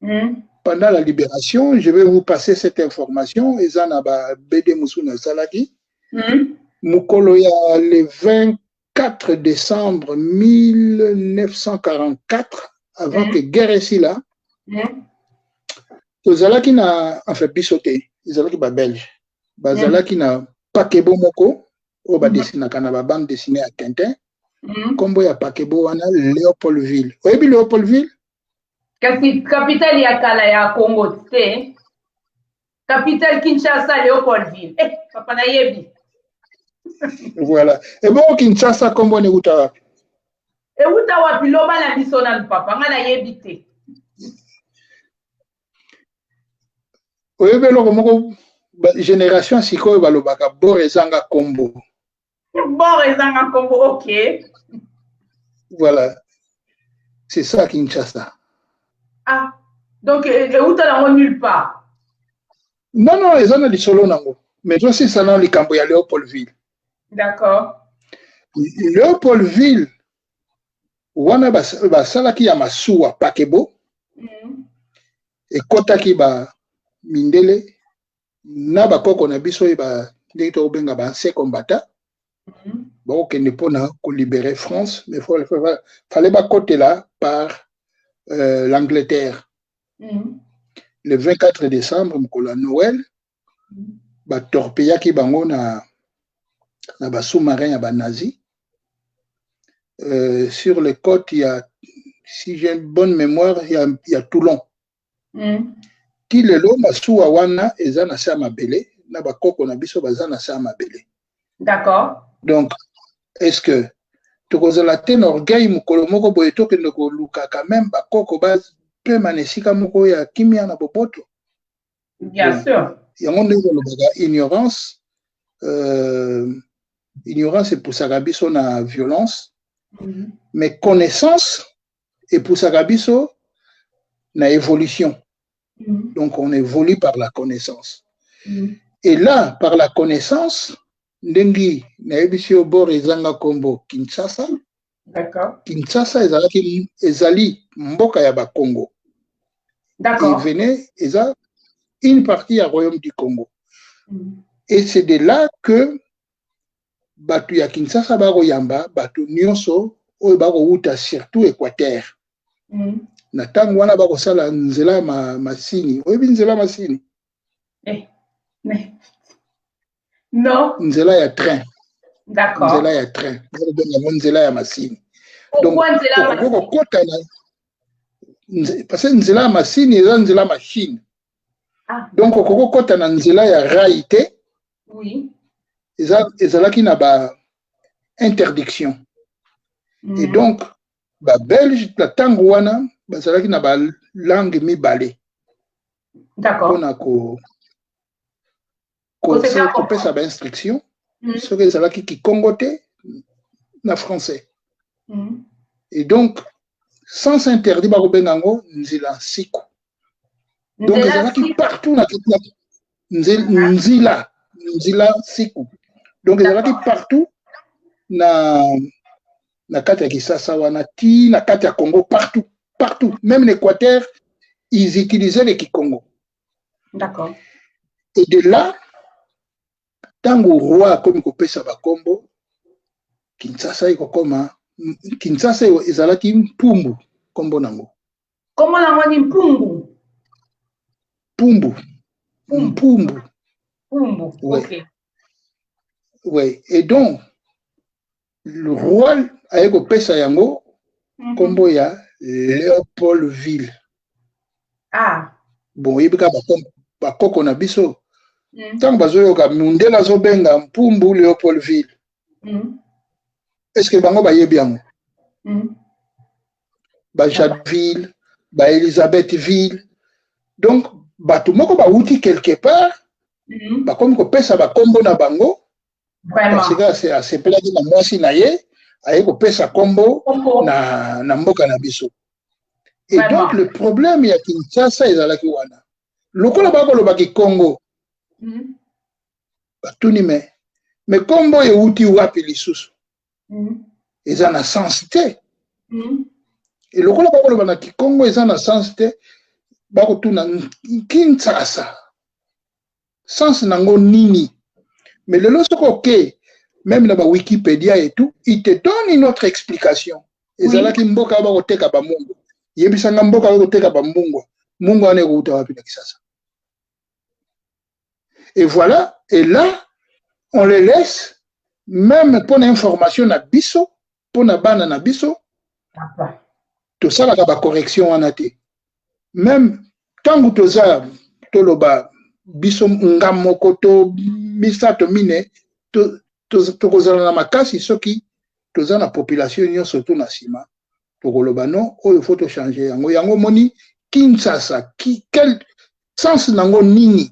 Pendant la libération, je vais vous passer cette information. Ezana ba BD Musuna Salaki. Mukolo ya le 24 décembre 1944, avant que guerre ici là. Tozalaki na en fait bisoté, ezalaki ba belge. Bazalaki na pakebo moko o ba dessinaka na ba bande dessinée à Tintin. Kombo ya pakebo wana Léopoldville. Oyebi Léopoldville? Capitale ya kala ya Congo te. Capitale Kinshasa Léopoldville. Papa na yebi. Voilà. Et bon, Kinshasa, comment on est où? Et où t'as wapi loba na biso na papa, nga na yebite. Oui, mais la génération sikoyo balobaka borezanga kombo. Borezanga kombo, ok. Voilà. C'est ça Kinshasa. Ah, donc et où t'as nulle part? Non, non, ils ont des solo nango. Mais toi, c'est ça dans les camps, il y a Léopoldville. D'accord. Léopoldville, wana basalaki ya masuwa pakebo. Et kotaki ba mindele na bakoko na biso ba ndenge to benga ba ancien combattant. Bon, qu'on ne peut pas libérer France, mais fallait pas côté là par l'Angleterre. Le 24 décembre, la Noël, ba torpilla qui bango na ba sous-marin à ba nazi. Sur les côtes, il y a, si j'ai une bonne mémoire, il y a Toulon. Qui le lo masuwa wana eza na sa mabele na ba koko na biso baza na sa mabele. D'accord. Donc, est-ce que tu causes la tête orgueil mukolo moko boye to ke ndoko luka quand même ba koko ba pe manesika moko ya kimia na bopoto? Bien sûr. Yango ndeko lobaga ignorance ignorance et poussaka biso na violence. Mais connaissance et poussaka biso na évolution. Donc on évolue par la connaissance. Et là, par la connaissance, ndengi na ebisi obor ezanga kombo Kinshasa. D'accord. Kinshasa ezali mboka ya ba Congo. D'accord. Et venez, eza une partie du royaume du Congo. Et c'est de là que batu ya Kinshasa bako yamba, batu nyonso oyo bako uta surtout Équateur. Na tango wana bako sala nzela masini. Oyebi nzela masini? Non. Nzela ya train. D'accord. Nzela ya train. Nzela ya masini. Pourquoi nzela masini? Parce que nzela ya masini eza nzela machine. Ah. Donc okoko kota na nzela ya rail te. Oui. Ezalaki na ba interdiction. Et donc ba Belge la tango wana bazalaki na ba langue mibale. D'accord. Pona ko pesa ba instruction. Ce que ezalaki Kikongo te na français. Et donc sans interdit ba bengango nzila siku. Donc ezalaki partout na nzila siku. Donc ezalaki partout na kati ya Kisasa wana ti na kati ya Congo partout même l'Équateur ils utilisaient le Kikongo. D'accord. Et de là tango roi comme kopesa ba kombo Kinshasa ikokoma Kinshasa ezalaki mpumbu kombo nango. Kombo nango ni mpumbu. Pumbu. Mpumbu. Pumbu. Ouais. OK. Ouais, et donc le roi a kopesa yango kombo ya Léopoldville. Ah. Bon, yebika ba koko na biso. Tant bazoyoka mundela zobenga mpumbu Léopoldville. Est-ce que bango ba yebi yango? Ba Jadville, ba Elisabethville. Donc bato moko ba uti quelque part. Ba comme kopesa ba kombo na bango. Vraiment. Parce que c'est assez plat na mwasi na ye, aye kopesa kombo na mboka na biso. Et vraiment. Donc le problème ya Kinshasa ezalaki wana. Lokola bakoloba ki Congo. Batuni mais kombo euti wapi lisusu. Eza na sens te. Et lokola bakoloba na ki Congo eza na sens te, bakotuna Kinshasa. Sens nango nini? Mais le lorsqu'on même dans Wikipédia et tout, il te donne une autre explication. Et c'est là qu'il mboka ba koteka ba mungu. Yebisanga mboka ba koteka ba mungu. Mungu ane ko utawa pina Kisasa. Et voilà, et là on les laisse même pour l'information na biso, pour na bana na biso. Tout ça la ba correction anate. Même tangu toza toloba biso ngamoko to misato mine to tokozala na makasi soki toza na population nyonso to na sima tokoloba non oyo faut to changer yango yango moni Kinshasa quel sens nango nini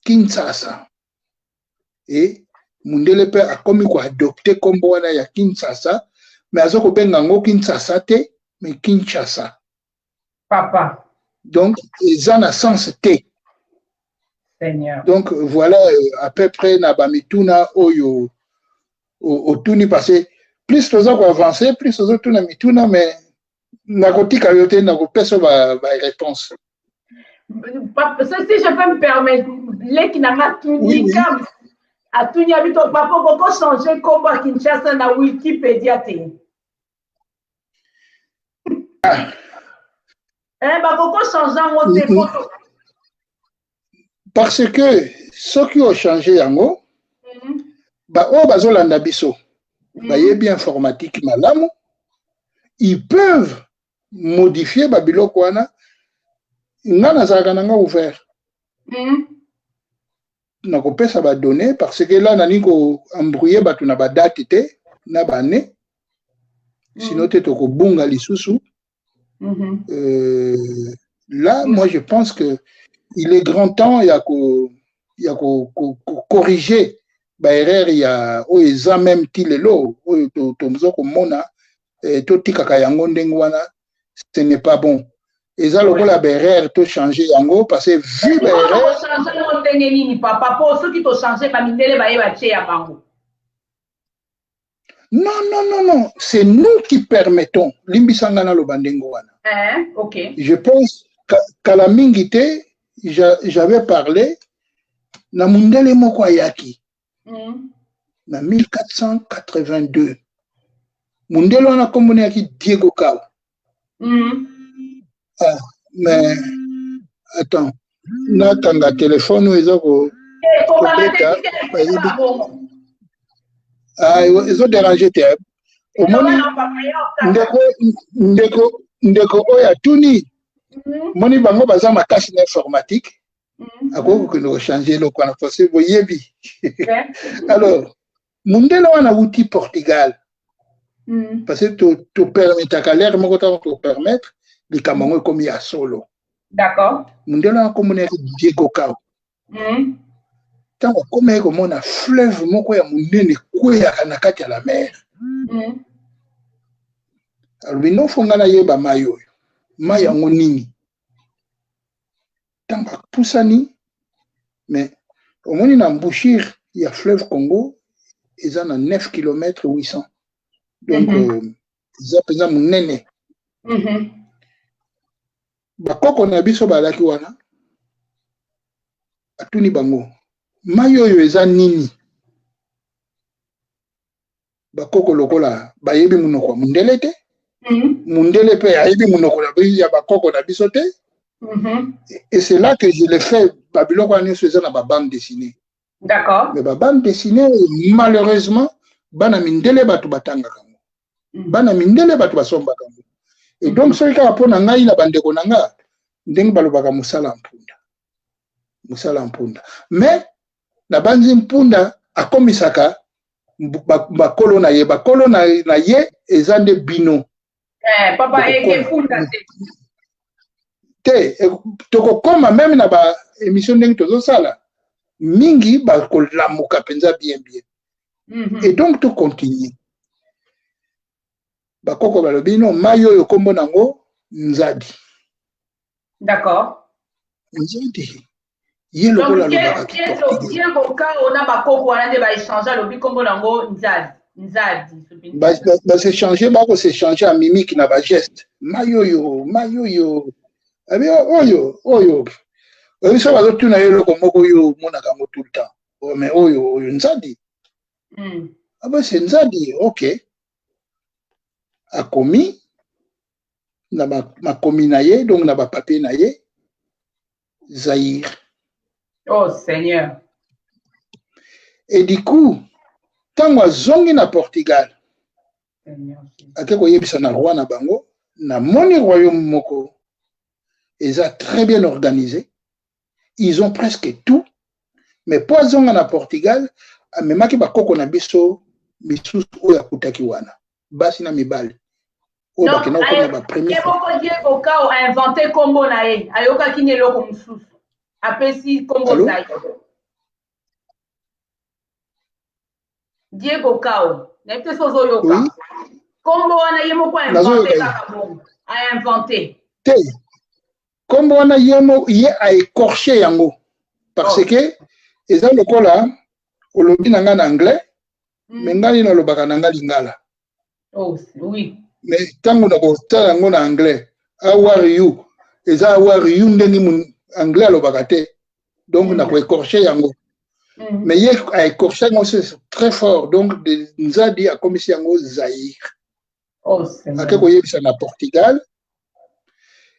Kinshasa et Mundele pe akomi ko adopter kombo wana ya Kinshasa mais azoko benga ngo Kinshasa te mais Kinshasa papa donc eza na sens te. Seigneur. Donc voilà à peu près na bamituna oyo otuni parce que plus toza ko avancer plus toza tuna mituna mais na kotika yote na kopesa ba réponse. Papa, si je peux me permettre, les qui n'a pas tout dit comme à tout n'y a vu ton papa pourquoi changer comme à Kinshasa na Wikipédia te. Bah pourquoi changer en tes photos? Parce que ceux qui ont changé yango ba o bazolanda biso ba yebi informatique malamu ils peuvent modifier babiloko wana nga nazalaka nanga ouvert na kopesa ba données parce que là nani ko embrouiller bato na ba date te na ba année sinon te to ko bunga lisusu là moi je pense que il est grand temps ya ko corriger ba erreur ya o eza même tilelo o to mzoko mona to tikaka yango ndenge wana ce n'est pas bon. Et ça, le erreur, tu changer yango parce que vu l'erreur. Non. C'est nous qui permettons. Limbisangana lo bandengo wana. Ok. Je pense qu'à la mingité, j'avais parlé na mundele moko ayaki. Na 1482. Mundele wana komone yaki Diego Cao. Ah, mais attends, natanga téléphone ou ils ont ils ont dérangé tes au moins ndeko oya tuni moni bango baza makasi na informatique akoko que nous changer le quoi parce que boyebi alors mundela wana outil Portugal parce que tu permets ta galère moko te permettre les Camerounais comme il y a solo. D'accord. Mundela comme Diego Cao. Tant comme il y a un fleuve moko ya munene kwea na kati ya la mer. Alors bino fongana yeba mayo. Maya ngonini. Tant pusani mais au moins na embouchure il y a fleuve Congo ils en a 9 km 800. Donc ils pesa munene. Bakoko na biso balaki wana atuni bango mayo oyo eza nini bakoko lokola bayebi munoko mundele te mundele pe ayebi munoko ya bakoko na biso te et c'est là que je le fais babiloko wana nyonso eza na babande dessinée. D'accord. Mais babande dessinée malheureusement bana mindele bato batangaka ngo bana mindele bato basombaka ngo. Et donc, ce qui a pour ngai na bandeko nanga, ndenge balobaka musala mpunda. Mais na banzi mpunda akomisaka bakolo na ye ezande bino. Papa eke mpunda te. Toko koma même na ba émission ndenge tozo sala mingi bakolamuka penza bien. Et donc tu continues. Bakoko balobino mayo yo kombo nango Nzadi. D'accord. Nzadi. Yelo kola lobaka ki Diego Cao na bakoko wana de ba échanger lobi kombo nango Nzadi. Ba s'échanger ba ko s'échanger en mimique na ba geste. Mayo yo. Abi oyo. Oyo so bazo tuna yelo komoko yo mona kango tout le temps. Oh mais oyo Nzadi. Ah bah c'est Nzadi, OK. Akomi na makomi na ye donc na ba papier na ye Zaïre. Oh Seigneur. Et du coup tango azongi na Portugal akeko yebisa na roi na bango na moni royaume moko eza très bien organisé, ils ont presque tout, mais pour azonga na Portugal amemaki bakoko na biso misusu oyo akutaki wana basi na mibali oyo bakenda kokoma bapremier Diego Kao a inventé kombo na ye ayokaki na eloko mosusu apesi kombo Zaïre. Diego Kao na peut sozo yoka kombo wana ye moko a inventé kaka bongo a inventé te kombo wana ye a écorché yango parce que eza lokola olobi na nga na anglais mais ngai nalobaka na nga lingala. Oh oui. Mais tango na kotala yango na anglais how are you eza how are you ndenge mu anglais alobaka te donc na ko écorcher yango. Mais ye a écorché yango c'est très fort donc nzadi a komisi yango Zaïre. Oh c'est ake koyebisa na Portugal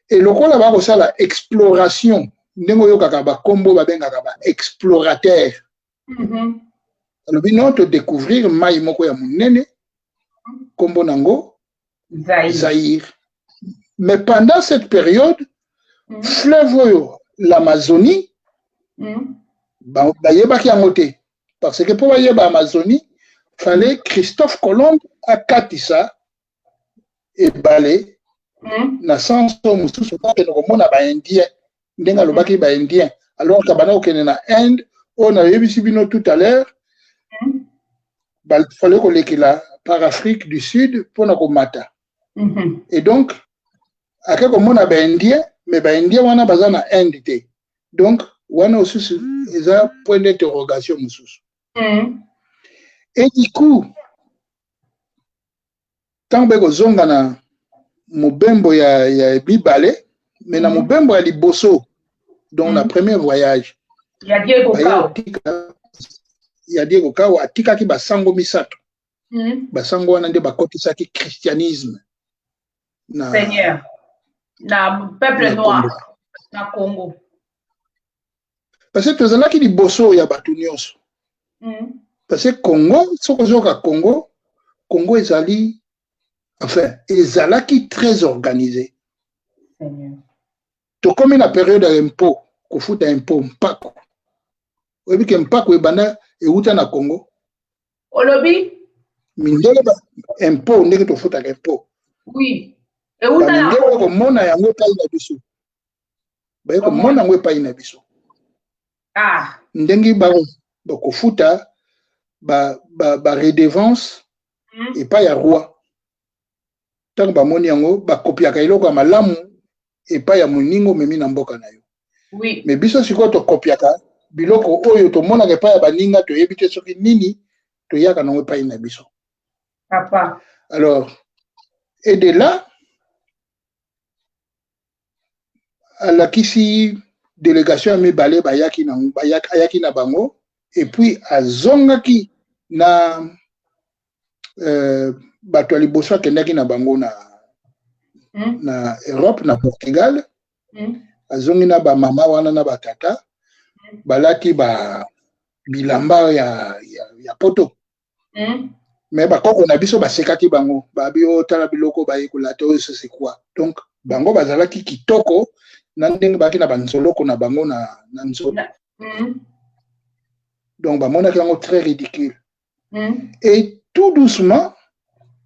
et lokola ba kosala exploration ndenge oyokaka bakombo babengaka ba explorateur. alobi non to découvrir mai moko ya monene kombo nango Zaïre. Mais pendant cette période fleuve oyo l'Amazonie bayebaki yango te parce que pour bayeba Amazonie fallait Christophe Colomb akatisa ebale na sens mosusu bakende komona baindien ndenge alobaki baindien alors kabana okende na Inde oyo nayebisi bino tout à l'heure fallait kolekela par Afrique du Sud mpona komata. Et donc ake komona baindien mais baindien wana baza na Inde te donc wana osusu eza point d'interrogation mosusu. Et du coup tant bekozonga na mobembo ya bibale mais na mobembo ya liboso donc na premier voyage ya Diego Kao atikaki basango misato. Basango wana nde bakotisaki christianisme na Seigneur na peuple noir na Congo parce que tozalaki liboso ya bato nyonso. Parce que Congo soko zoka Congo ezali enfin ezalaki très organisé. Tokomi na période ya impôt kofuta impôt mpako oyebi ke mpako ebanda euta na Congo olobi mindele ba impôt ndenge tofutaka impôt oui euta na Congo komona yango epai na biso baye komona yango epai na biso ndenge bakofuta ba redevance epai ya roi ntango bamoni yango bakopiaka eloko ya malamu epai ya moningo memi na mboka na yo. Oui. Mais biso sikoyo tokopiaka biloko oyo tomonaka epai ya baninga toyebi te soki nini toyaka nango epai na biso. Papa. Alors, et de là, alakisi délégation ya mibale ayaki na bango et puis azongaki na bato ya liboso akendaki na bango na Europe na Portugal. Azongi na ba mama wana na batata balati ba bilamba ya poto. Mais bakoko na biso basekaki bango babi otala biloko bayekola te oyo c'est quoi. Donc bango bazalaki kitoko na ndenge baki na banzoloko na bango na nzolo. Donc bamonaki yango très ridicule. Et tout doucement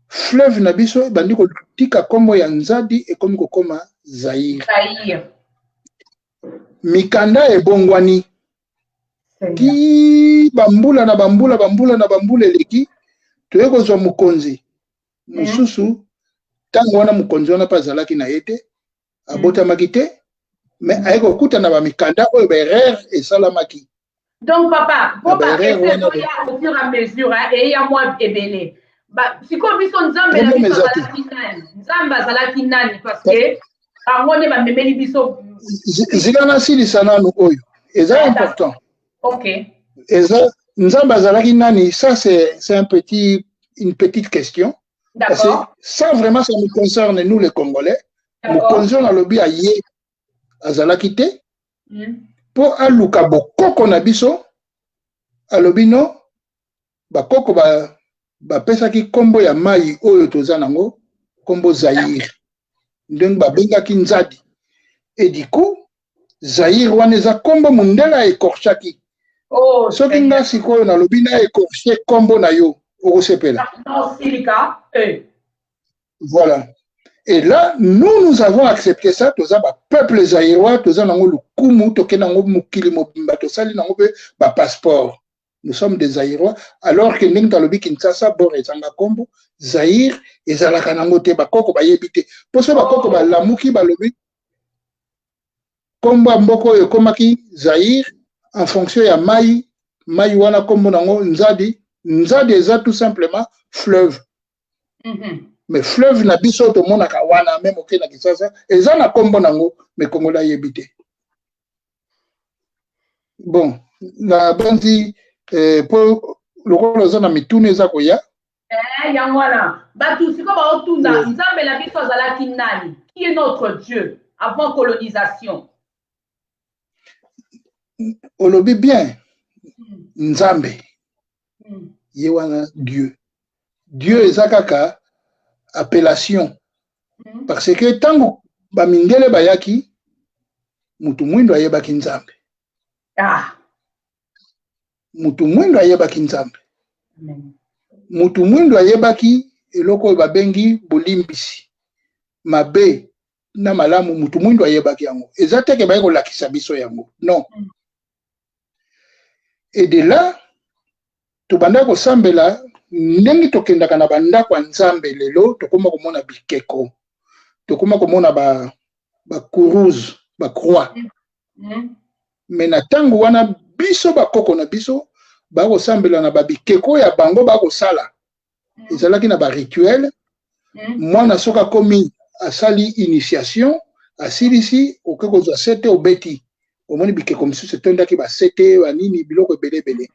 fleuve na biso bandi kotika kombo ya Nzadi ekomi kokoma Zaïre. Mikanda ebongwani ki bambula na bambula eleki toye kozwa mokonzi mosusu ntango wana mokonzi wana mpe azalaki na ye te abotamaki te mais aye kokuta na bamikanda oyo baerreur esalamaki. Donc papa po baerreur oyo au fur et à mesure eya mwa ebele sikoyo biso nzambe na biso azalaki nani parce que bango nde bamemeli biso zila nasilisa nanu oyo eza important. Ok. Eza nzambe azalaki nani, ça c'est une petite question. Parce que ça vraiment ça nous concerne nous les Congolais. Nous concerne alobi aye azalaki te po aluka bokoko na biso alobi no bakoko bapesaki kombo ya mai oyo toza nango kombo Zaïre ndenge babengaki Nzadi. Et du coup Zaïre wana eza kombo mundele écorchaki Oh, soki nga sikoyo nalobi na écorché kombo na yo okosepela. Voilà. Et là, nous avons accepté ça. Tous les peuples zaïrois, tous les lukumu, tous les mukili mobimba, tous les passeport. Nous sommes des Zaïrois. Alors que nous avons dit Kinshasa, Bor et Zangakombo, Zaïre et Zalakanangote, Bakoko, Bayebite. Pour ce Bakoko, Lamuki, Balobi, Komba Mboko et Komaki, Zaïre, en fonction de Maï, Maïwana, Kombo Nango, Nzadi, Nzadi est tout simplement fleuve. Mais fleuve na biso to mona kawana même ok na Kinshasa eza na kombo nango mais Kongola yebite. Bon na banzi pour le rôle za na mitune eza koya yango wana batu siko ba otuna nzambe la biso azalaki nani qui est notre Dieu avant colonisation. Olobi bien nzambe yewana Dieu eza kaka appellation parce que tango bamindele bayaki mutu mwindo ayebaki nzambe mutu mwindo ayebaki nzambe mutu mwindo ayebaki eloko babengi bolimbisi mabe na malamu mutu mwindo ayebaki yango eza teke baye kolakisa biso yango non et de là tobanda kosambela ndenge tokendaka na bandako ya nzambe lelo tokoma komona bikeko tokoma komona ba kuruze ba croix mais na tango wana biso bakoko na biso bakosambela na babikeko ya bango bakosala ezalaki na ba rituel mwana soki akomi asali initiation asilisi oke kozwa sete obeti omoni bikeko mosusu etondaki basete banini biloko ebele.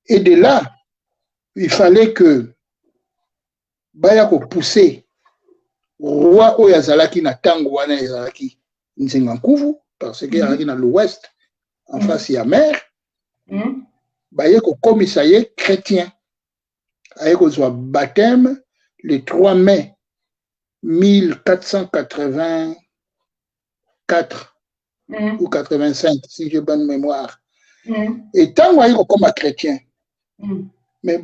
Et de là, il fallait que baya ko pousser roi Oyazalaki na tango wana Yazalaki Nzingankuvu parce que yazalaki na l'ouest en face ya mer baya ko komisaye chrétien aye ko zwa baptême le 3 mai 1484 ou 85 si j'ai bonne mémoire et tango aye ko koma chrétien mais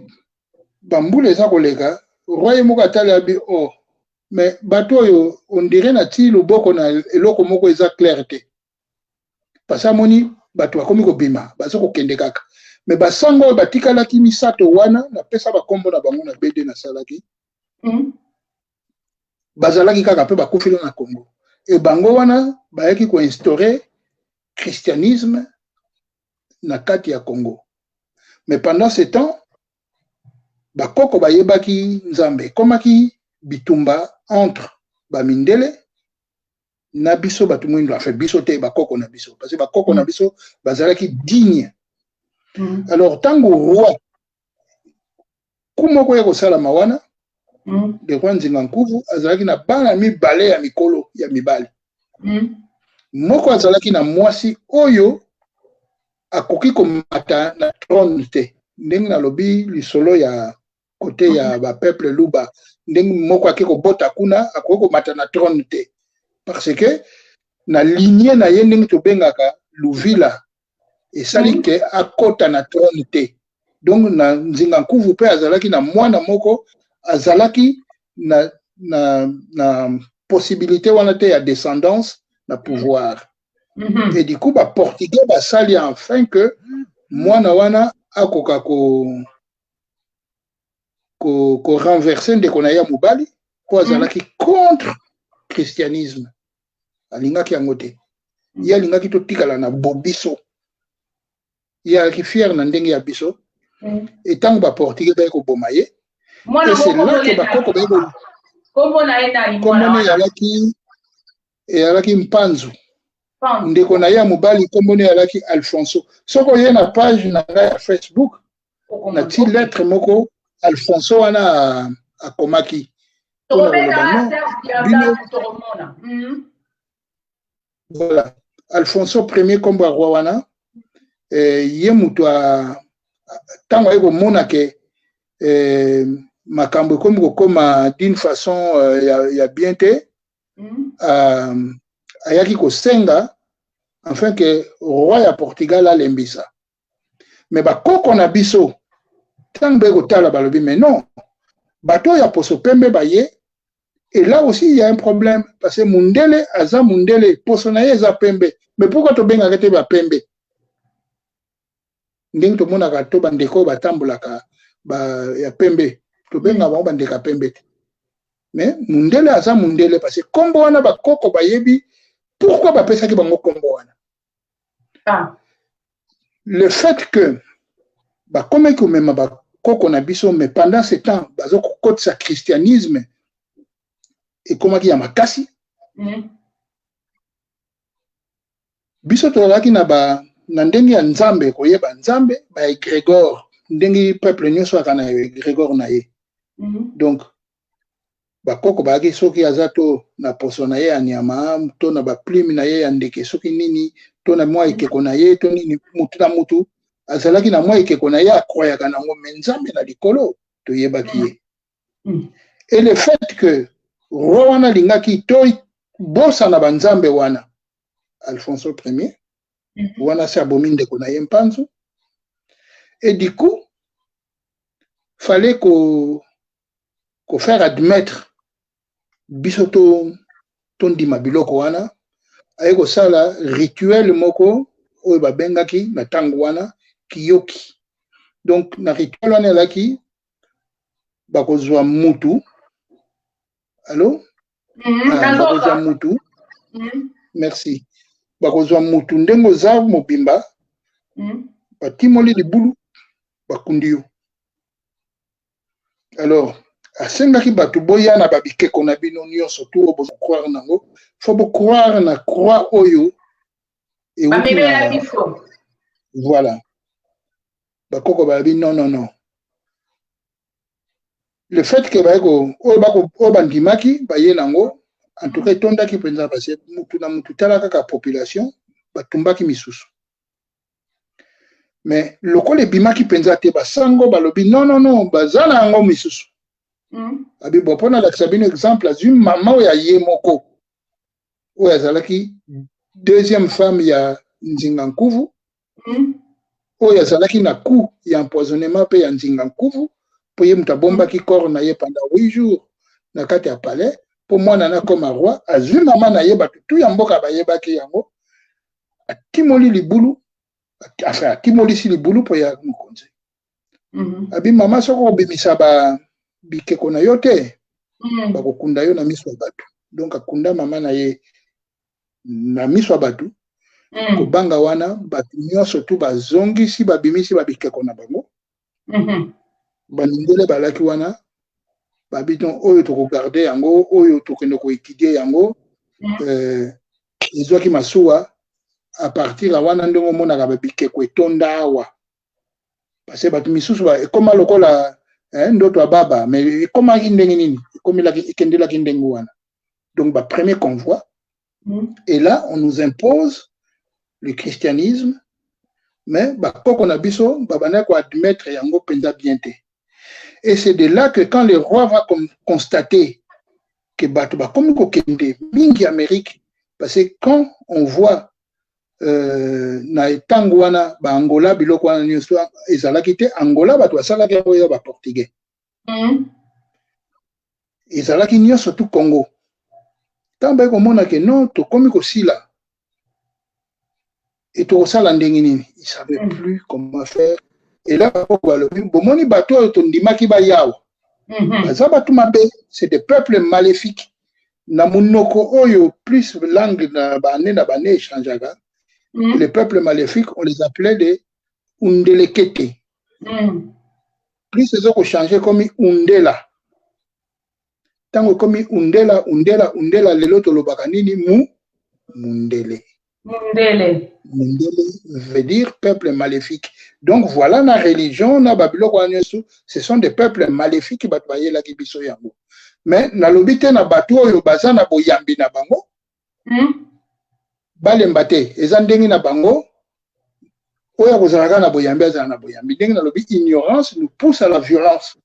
bambule eza kolega roi moko atala bi mais bato yo on dirait na ti loboko na eloko moko eza clair te parce amoni bato bakomi kobima bazo kokende kaka mais basango batikalaki misato wana na pesa bakombo na bango na bede na salaki bazalaki kaka pe bakufila na Congo et bango wana bayaki ko instaurer christianisme na kati ya Congo. Mais pendant ce temps bakoko bayebaki nzambe komaki bitumba entre bamindele na biso batu mwindo afa biso te bakoko na biso parce que bakoko na biso bazalaki digne. Alors tango roi kumoko ya kosala mawana de roi Nzingankuvu azalaki na bana mibale ya mikolo ya mibali moko azalaki na mwasi oyo akoki komata na trône te ndenge nalobi lisolo ya côté ya ba peuple luba ndenge moko akiki kobota kuna akoki komata na trône te parce que na lignée na ye ndenge tobengaka Luvila esali ke akota na trône te donc na Nzingankuvu pe azalaki na mwana moko azalaki na possibilité wana te ya descendance na pouvoir et du coup ba portugais basali enfin que mwana wana akoka ko renverser ndeko na ya mobali po azalaki contre christianisme alingaki yango te ye alingaki totikala na bobiso ye alaki fier na ndenge ya biso etango baportugais baye koboma ye et c'est là que bakoko baye kombona yalaki mpanzu ndeko na ya mobali kombona yalaki Alfonso soko ye na page na Facebook na ti lettre moko Alfonso wana akomaki voilà Alfonso premier kombo roi wana ye mutu tango aye komona ke makambo ekomi kokoma d'une façon ya bien te ayaki kosenga enfin que roi ya Portugal alembisa mais bakoko na biso tant que kotala balobi mais non bato ya poso pembe baye. Et là aussi il y a un problème parce que mundele aza mundele poso na ye eza pembe, mais pourquoi to benga kete ba pembe ndenge to mona ka to bandeko batambolaka ba ya pembe to benga ba bandeka pembe. Mais mundele aza mundele parce que kombo wana bakoko bayebi pourquoi bapesaki bango kombo wana. Le fait que bakome komema bakoko na biso mais pendant ce temps bazo kokotisa christianisme ekomaki ya makasi. Biso tozalaki na ndenge ya nzambe koyeba nzambe ba egrégore ndenge peuple nyonso aka na egrégore na ye. Donc bakoko baaki soki aza to na poso na ye ya nyama to na baplime na ye ya ndeke soki nini to na mwa ekeko na ye to nini mutu na mutu azalaki na mwa ekeko na ye akroyaka nango me nzambe na likolo toyebaki ye. Et le fait que roi wana lingaki to bosa na banzambe wana Alfonso Ier wana se abomi ndeko na ye mpanzu. Et du coup fallait ko faire admettre biso to ndima biloko wana aye kosala rituel moko oyo babengaki na ntango wana kiyoki. Donc na rituel wana elaki bakozwa mutu bakozwa mutu merci bakozwa mutu ndenge oza mobimba batimoli libulu bakundi yo. Alors asengaki bato boya na babikeko na bino nyonso to obo croire nango faut bo croire na croix oyo et voilà bakoko babi non le fait que oyo bandimaki baye nango en tout cas etondaki mpenza parce que mutu na mutu tala kaka population batumbaki misusu. Mais lokola ebimaki mpenza te basango balobi non baza na yango misusu. Abi bo pona lakisa bino exemple azwi mama oyo aye moko oyo azalaki deuxième femme ya Nzinga Nkuvu oyo azalaki na coup ya empoisonnement pe ya Nzinga Nkuvu po ye mutu abombaki corps na ye pendant 8 jours na kati ya palais po mwana na koma roi azwi mama na ye bato tu ya mboka bayebaki yango atimoli libulu enfin atimolisi libulu po ya mokonzi. Abi mama soko obimisa bikeko na yo te bakokunda yo na miso ya bato. Donc akunda mama na ye na miso ya bato kobanga wana bato nyonso tu bazongisi babimisi babikeko na bango. Banindele balaki wana babiton oyo tokogarde yango oyo tokende koétudier yango ezwaki masuwa à partir ya wana ndenge omonaka babikeko etonda awa parce que bato misusu ekoma lokola ndoto ya baba mais ekomaki ndenge nini ekendelaki ndenge wana. Donc premier convoi et là on nous impose le christianisme mais bakoko na biso babandaki koadmettre yango mpenza bien te. Et c'est de là que quand le roi va constater que bato bakomi kokende mingi Amérique parce que quand on voit na etango wana ba Angola biloko wana nyonso ezalaki te Angola bato basalaki oyo ba portugais ezalaki nyonso tu Congo tamba komona ke non tokomi kosila et tokosala ndenge nini il savait plus comment faire. Et là bomoni bato oyo tondimaki bayawa baza bato mabe c'est des peuples maléfiques na munoko oyo plus langue na bane échangeaka. Les peuples maléfiques, on les appelait des Undelekete. Plus ils ont changé comme Undela. Tant comme Undela, le loto lo bakanini Mundele. Mundele veut dire peuple maléfique. Donc voilà la religion, na Babylone, ce sont des peuples maléfiques qui battent la kibiso yango. Mais na lobite na bato yo baza na boyambi na bango. Balembate eza ndenge na bango oya kozalaka na boyambi azala na boyambi ndenge na lobi ignorance nous pousse à la violence.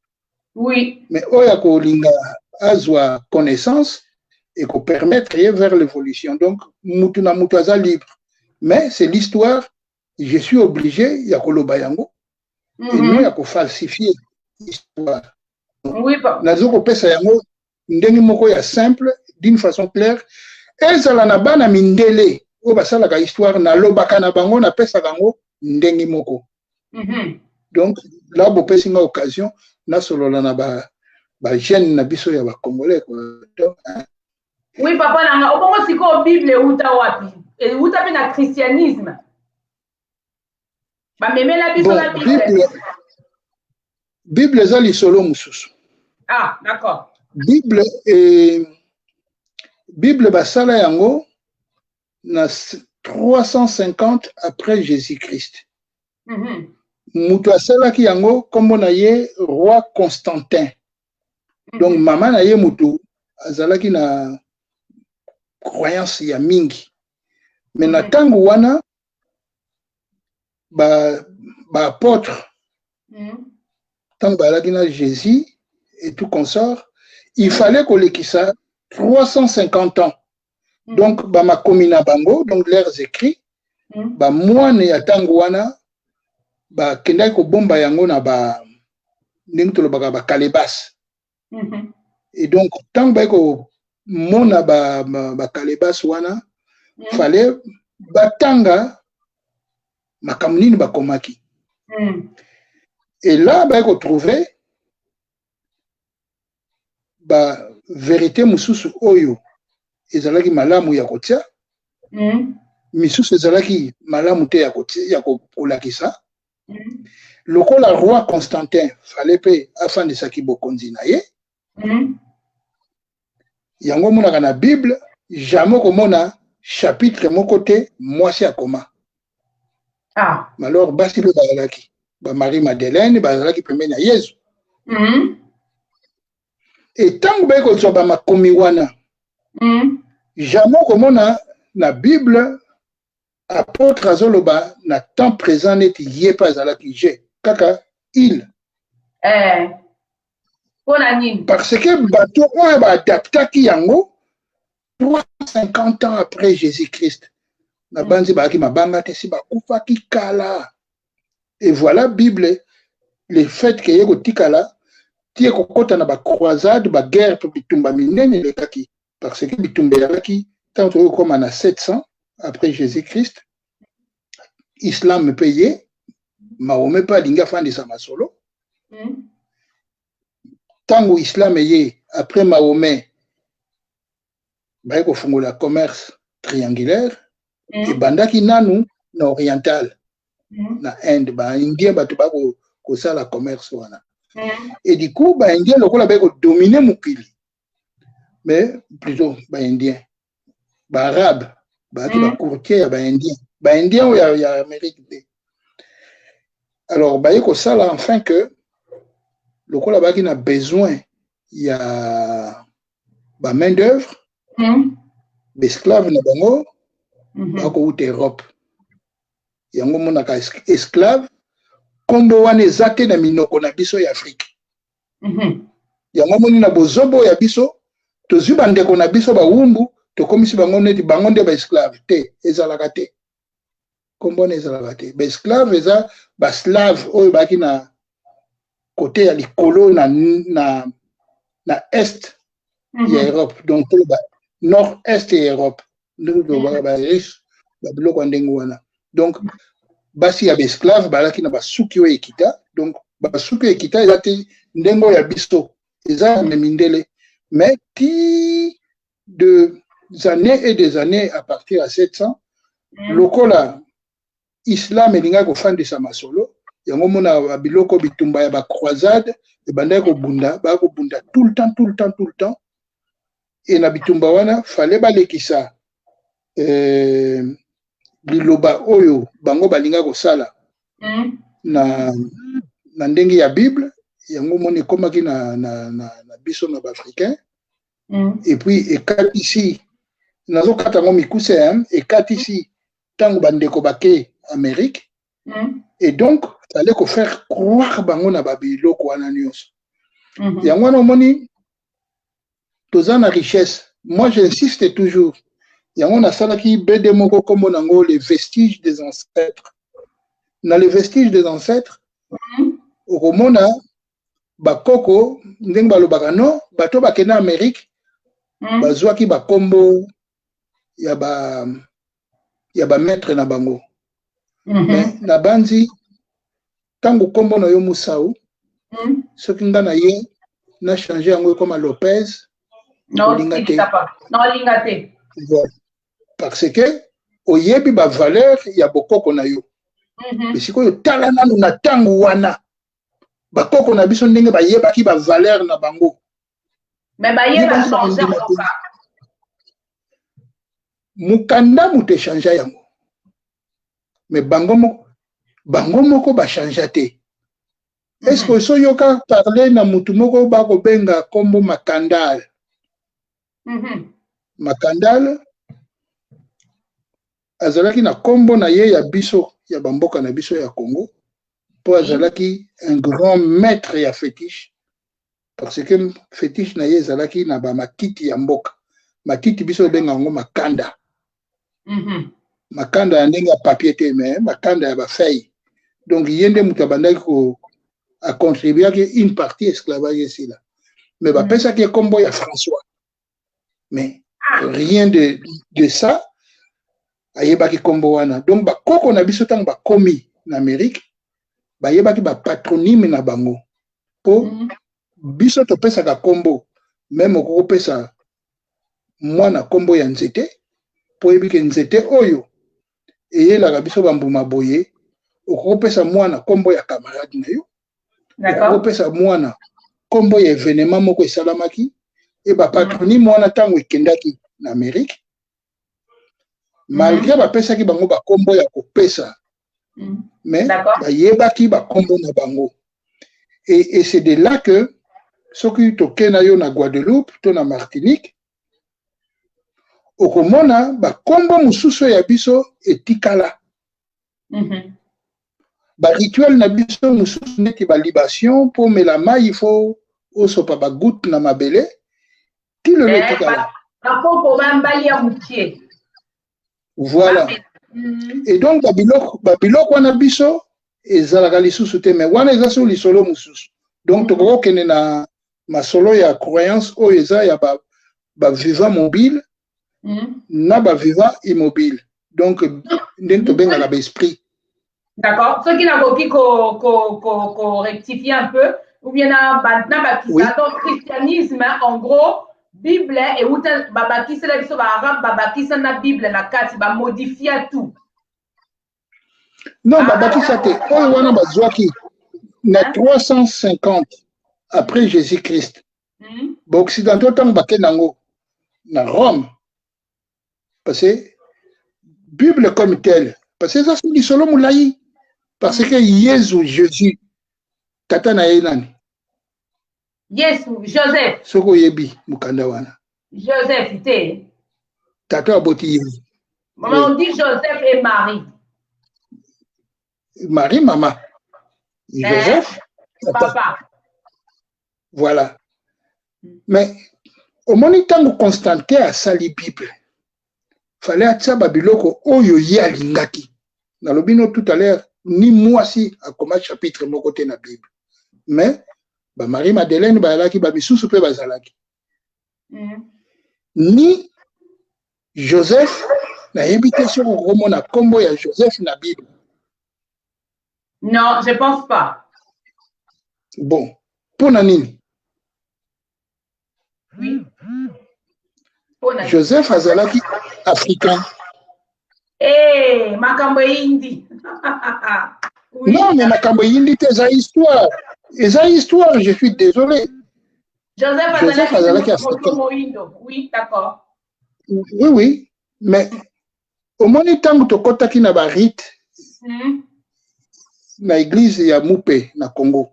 Oui. Mais oya kolinga azwa connaissance et ko permettre vers l'évolution. Donc mutu na mutu aza libre. Mais c'est l'histoire, je suis obligé ya koloba yango et non ya falsifier l'histoire. Oui, papa. Nazo kopesa yango ndenge moko ya simple d'une façon claire. Ezala na bana mindele o basalaka histoire na lobaka na bango na pesa bango ndenge moko. Donc là bopesi nga occasion na solola na ba jeune na biso ya ba congolais quoi. Oui papa nanga obongo siko Bible uta wapi? Et uta pe na christianisme. Ba memela biso na Bible. Bible eza lisolo mususu. Ah, d'accord. Bible basala yango na 350 après Jésus-Christ. Mutu asalaki yango kombo na ye roi Constantin. Donc mama na ye mutu azalaki na croyance ya mingi. Mais na tangu wana ba apôtre tangu balaki na Jésus et tout consort, il fallait qu'on le ça 350 ans. Donc ba makomi na bango, donc leurs écrits, ba moine ya tangu wana ba kendai ko bomba yango na ba ndenge tolobaka ba kalebas. Et donc tant ba ko mona ba kalebas wana fallait batanga makamnini ba komaki. Et là ba ko trouver ba vérité mususu oyo ezalaki malamu ya kotia misusu ezalaki malamu te ya kotia ya kolakisa. Lokola roi Constantin fallait pe afandisaki bokonzi na ye. Yango monaka na Bible jamais komona chapitre moko te mwasi akoma. Ah. Alors basi pe bazalaki ba Marie Madeleine bazalaki pembeni ya Yesu. Et tant que vous avez makomi wana, jamais komona na Bible apôtre azoloba na temps présent neti yé pas azalaki je kaka il. Parce que bato oyo ba adaptaki yango 350 ans après Jésus-Christ. Na banzi baaki mabanga te si bakufaki kala. Et voilà Bible le fait que yeko tikala tie kokota na ba croisade ba guerre pour bitumba minene lekaki parce que bitumba yaki tant comme en 700 après Jésus-Christ islam payé Mahomet pas linga fandi sa masolo tango islam yé après Mahomet ba ko fungola commerce triangulaire et bandaki nanu na oriental na Inde ba indien ba to ba ko sala commerce wana. Et du coup, les Indiens ont dominé Moukili. Mais plutôt, les Indiens. Les Arabes, les courtiers, les Indiens. Les Indiens, il y a l'Amérique. Alors, il y a ça enfin que le coup là-bas qui a besoin, il y a la main-d'œuvre, les esclaves, il y a Europe. Il y a des esclaves. Kombo wana ezate na minoko na biso ya Afrique. Yango moni na bozobo ya biso tozwi bandeko na biso bawumbu tokomisi bango neti bango nde ba esclave te ezalaka te. Kombo na ezalaka te. Ba esclave eza ba slave oyo baki na côté ya likolo na est ya Europe donc ba nord est ya Europe. Nous ba riche ba biloko ndenge wana. Donc basi ya esclave balaki na basuki oyo ekita donc basuki ekita ezati ndengo ya biso eza mindele mais ti de années et des années à partir à 700 lokola islam elinga ko fandisa masolo yango mona biloko bitumba ya ba croisade e bandai ko bunda ba ko bunda tout le temps et na bitumba wana fallait balekisa liloba oyo bango balinga kosala na ndenge ya Bible yango moni komaki na biso na Africain et puis ekatisi nazo kata ngo mikuse ekatisi tango bandeko bake Amérique et donc fallait ko faire croire bango na babiloko wana nyonso yango wana moni toza na richesse. Moi j'insiste toujours yango na salaki bede moko kombo nango les vestiges des ancêtres. Dans les vestiges des ancêtres, okomona bakoko ndenge balobaka non bato bakende Amérique bazwaki bakombo ya ba maître na bango mais na banzi tango kombo na yo Musau soki nga na ye na changer yango comme Lopez non lingate parce que oyebi ba valeur ya bokoko na yo sikoyo tala nanu na tango wana bakoko na biso ndenge bayebaki ba valeur na bango mais bayeba changer mboka mukanda mutu changer yango mais bango moko ba changer te est-ce que so yoka parler na mutu moko ba ko benga kombo Makandal Makandal azalaki na kombo na ye ya biso ya bamboka na biso ya Congo po azalaki un grand maître ya fétiche parce que fétiche na ye azalaki na ba makiti ya mboka makiti biso benga ngo makanda makanda ya ndenge ya papier te mais makanda ya ba feuille donc yende mutu abandaki ko a contribué une partie esclavage ici là mais ba pesa ki kombo ya François mais rien de ça ayebaki kombo wana donc bakoko na biso tango bakomi na Amérique bayebaki ba patronyme na bango po biso topesaka kombo même okopesa mwana kombo ya nzete po yebike nzete oyo eyelaka biso bambuma boye okopesa mwana kombo ya camarade na yo okopesa mwana kombo ya événement moko esalamaki e ba patronyme wana tango ekendaki na Amérique malgré bapesaki bango bakombo ya kopesa mais bayebaki bakombo na bango et c'est de là que soki tokena yo na Guadeloupe to na Martinique okomona bakombo mosusu ya biso etikala barituel na biso mosusu neti balibation po mela mai il faut osopa bagoutte na mabele ti lelo etikala voilà et donc babiloko wana biso ezalaka lisusu te mais wana eza so lisolo mosusu donc tokokokende na masolo ya croyance oyo eza ya bavivant mobile na bavivant immobile donc ndenge tobengaka baesprit. D'accord. Ceux qui n'ont pas rectifier un peu, ou bien dans le christianisme, en gros, Bible et où babaki c'est la biso arabe babaki c'est la Bible la carte ba modifier tout. Non babaki ça te oyo wana bazwaki na 350 après Jésus-Christ. Ba occidentaux tant baké nango na Rome. Parce que Bible comme telle parce que ça c'est du solo moulayi parce que Jésus tata na yenani Yesu, Joseph. Soko yebi mukanda wana. Joseph ite. Tata aboti Yesu. Maman on dit Joseph et Marie. Marie maman. Joseph papa. Voilà. Mais au moment où Constantin a sali Bible, fallait atia babiloko oyo ye alingaki. Na lobino tout à l'heure ni moi si a comme chapitre mon côté na Bible. Mais Marie Madeleine bazalaki ba misusu pe bazalaki ni Joseph na yebite sur romona kombo ya Joseph na Bible. Non, je pense pas. Bon, pour nini? Oui. Joseph azalaki africain. Eh, makambo indi. Oui. Non, mais makambo indi c'est histoire. Et ça, histoire, je suis désolé. Joseph azalaki africain. Oui, d'accord. Oui. Mais au moment où tu kotaki na barite, na église ya Moupe, na Congo,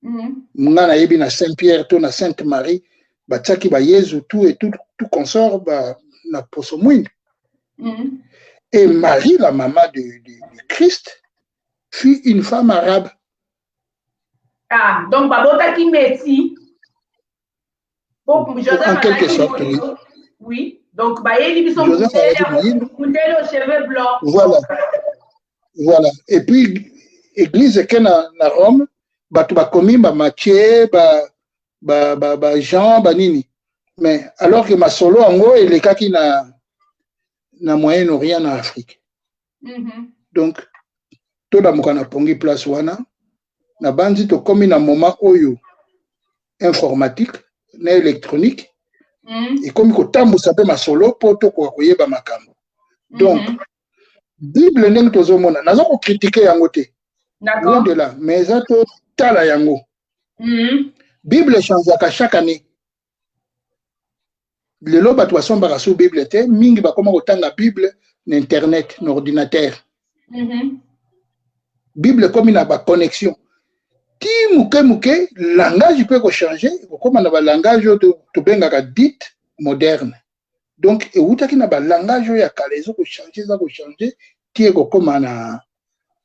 nga na yebi na Saint-Pierre, to na Sainte-Marie, batiaki ba Yesu, tout consort, na poso mwini. Et Marie, la maman de Christ, fut une femme arabe. Ah, donc Babota qui Messi. En quelque sorte, oui. Oui, donc Baïli sont les cheveux blancs. Voilà. Et puis, église qui est à Rome, bato bakomi Matthieu, Jean, nini. Mais alors que masolo yango elekaki na Moyen-Orient na Afrique. Donc to da mokana pongi place wana na banzi to komi na moment oyo informatique na électronique et comme ko tambusa pe masolo poto ko koyeba makambo. Donc Bible ndenge tozomona nazo ko critiquer yango te. Loin de là, mais ça to tala yango. Bible change chaque année. Lelo bato basombaka sur Bible te mingi bakoma kotanga Bible na internet na ordinateur. Bible comme na ba connexion. Ti muke langage peut changer comme na ba langage to bengaka dit moderne. Donc eutaki na ba langage ya kalezo ko changer za ko changer ti ko koma na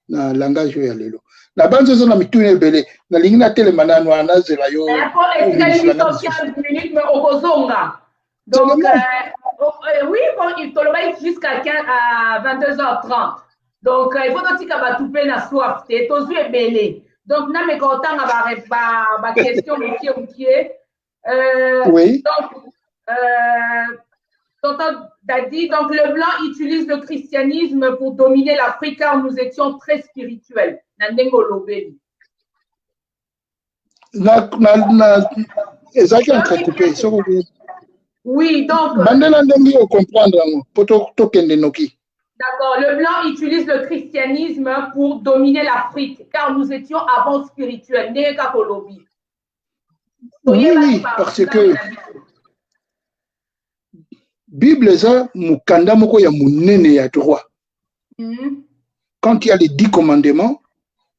langage ya lelo. La banzo zo na mitune belé na lingi na tele manano ana zela yo. Donc, oui, bon, il te le va jusqu'à 22h30. Donc, il faut aussi que tu payes la soif. Tu es belé. Donc, nous sommes contents d'avoir ma question. Oui. Donc, Dadi, donc le blanc utilise le christianisme pour dominer l'Afrique car nous étions très spirituels. Oui, donc. D'accord, le blanc utilise le christianisme pour dominer l'Afrique, car nous étions avant spirituels. Oui, parce que Bible ça mukanda moko ya munene ya droit. Quand il y a les 10 commandements,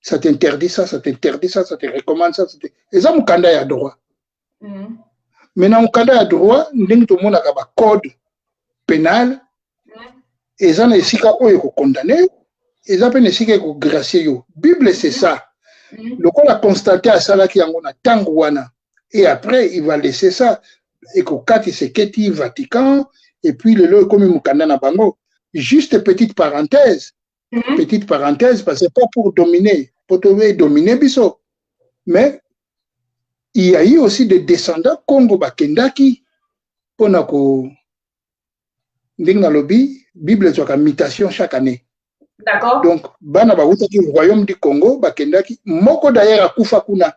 ça t'interdit ça, ça t'interdit ça, ça te recommande ça, et ça mukanda ya droit. Maintenant, au Canada, droit, nous avons un code pénal, et ça, nous avons condamné, et ça, nous avons gracié. La Bible, c'est ça. Le qu'on a constaté à ça, là, qu'il y a un tanguana, et après, il va laisser ça, et qu'au cas, il s'est quitté Vatican, et puis le lot, comme il Canada, bango. Juste petite parenthèse, parce que c'est pas pour dominer, Bisso, mais il y a eu aussi des descendants Congo Bakendaki pour na lobby Bible soit une mutation chaque année. D'accord. Donc bana ba wuta ki royaume du Congo Bakendaki moko d'ailleurs akufa kuna.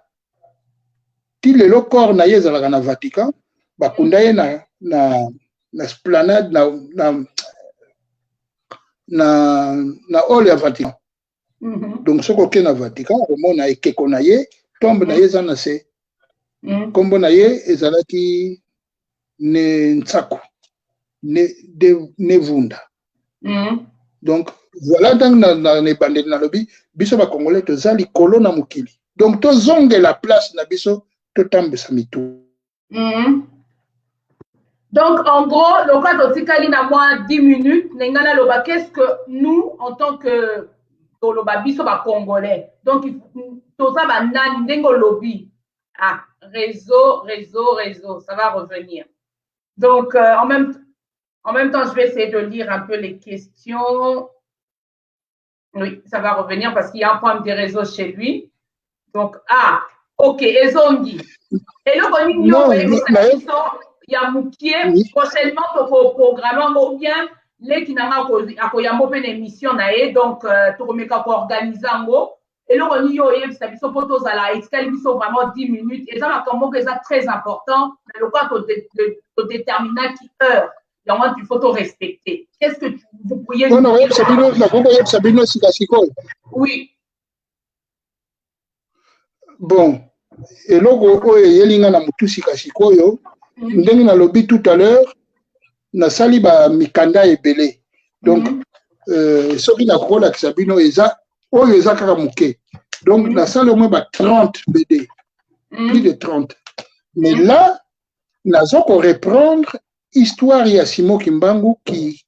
Ti le corps na yezala na Vatican bakunda ye na esplanade na hall ya Vatican. Donc ce que na Vatican on a ekeko na ye tombe na yeza na se. Kombo na ye ezalaki ne ntsako ne vunda. Donc voilà dans na bandeli na lobi biso ba congolais tozali kolo na mukili. Donc tozonge la place na biso totambisa mitu. Donc en gros le cas otikali na moins 10 minutes nengana loba qu'est-ce que nous en tant que loba biso ba congolais. Donc toza ba nani ndengo lobi. Ah, réseau, ça va revenir. Donc, en même temps, je vais essayer de lire un peu les questions. Oui, ça va revenir parce qu'il y a un problème des réseaux chez lui. Donc, ok, Ezongi. Et le il y a Moukier, prochainement, pour programmer ou bien les qui n'ont pas une émission, donc, tu remets qu'à organiser en gros. Et là, on y a vraiment 10 minutes. Et ça, c'est très important. Mais le cas de déterminer qui heure. Donc, il faut te respecter. Qu'est-ce que vous pourriez dire? Oui. Bon. Et là, tout à l'heure, na sali ba mikanda ebele. Donc, ce qui n'a pas que Sabino eza oyo eza kaka muke. Donc na salle au moins 30 BD. Plus de 30. Mais là, nazo ko reprendre histoire ya Simon Kimbangu qui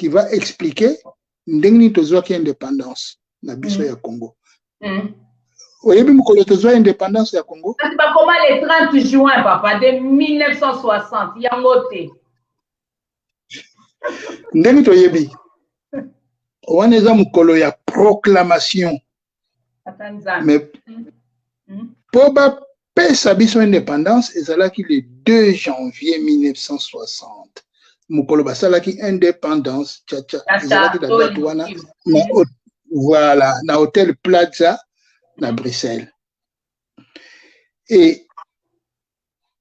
va expliquer ndengni tozwa ki indépendance na biso ya Congo. Oyebi mukolo tozwa indépendance ya Congo? C'est pas comment les 30 juin papa de 1960 yangote. Ndenge toyebi wana eza mukolo ya proclamation mais Pour bapesa biso indépendance, ezalaki le 2 janvier 1960. Mukolo basalaki indépendance, ezalaki na date wana, voilà, na Hôtel Plaza, na Bruxelles. Et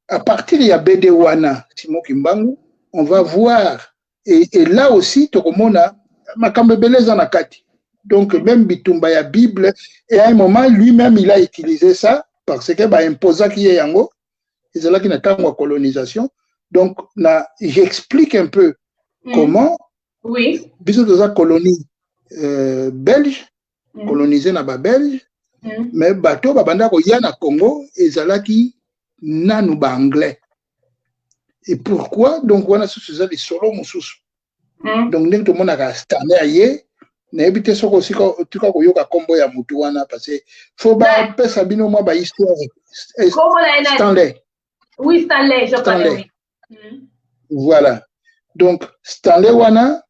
à partir de BD wana, Simon Kimbangu, on va voir, et là aussi, Tokomona, makambe beleza na kati. Donc, même Bitumba ya Bible, et à un moment, lui-même, il a utilisé ça, parce que, imposa qui est yango, ils ont la colonisation. Donc, j'explique un peu comment, bisous de la colonie belge, colonisé na ba belge, mais bateau, babanda ko ya na Congo, ils ont nanu ba anglais. Et pourquoi? Donc, on a sous des solos moussous. Donc, dès que tout le monde a stagné ailleurs, n'habite ce aussi tu cas koyoka kombo ya mutu wana parce que faut ba pesa bino moi ba histoire Stanley. Oui, Stanley, je connais. Voilà. Donc Stanley wana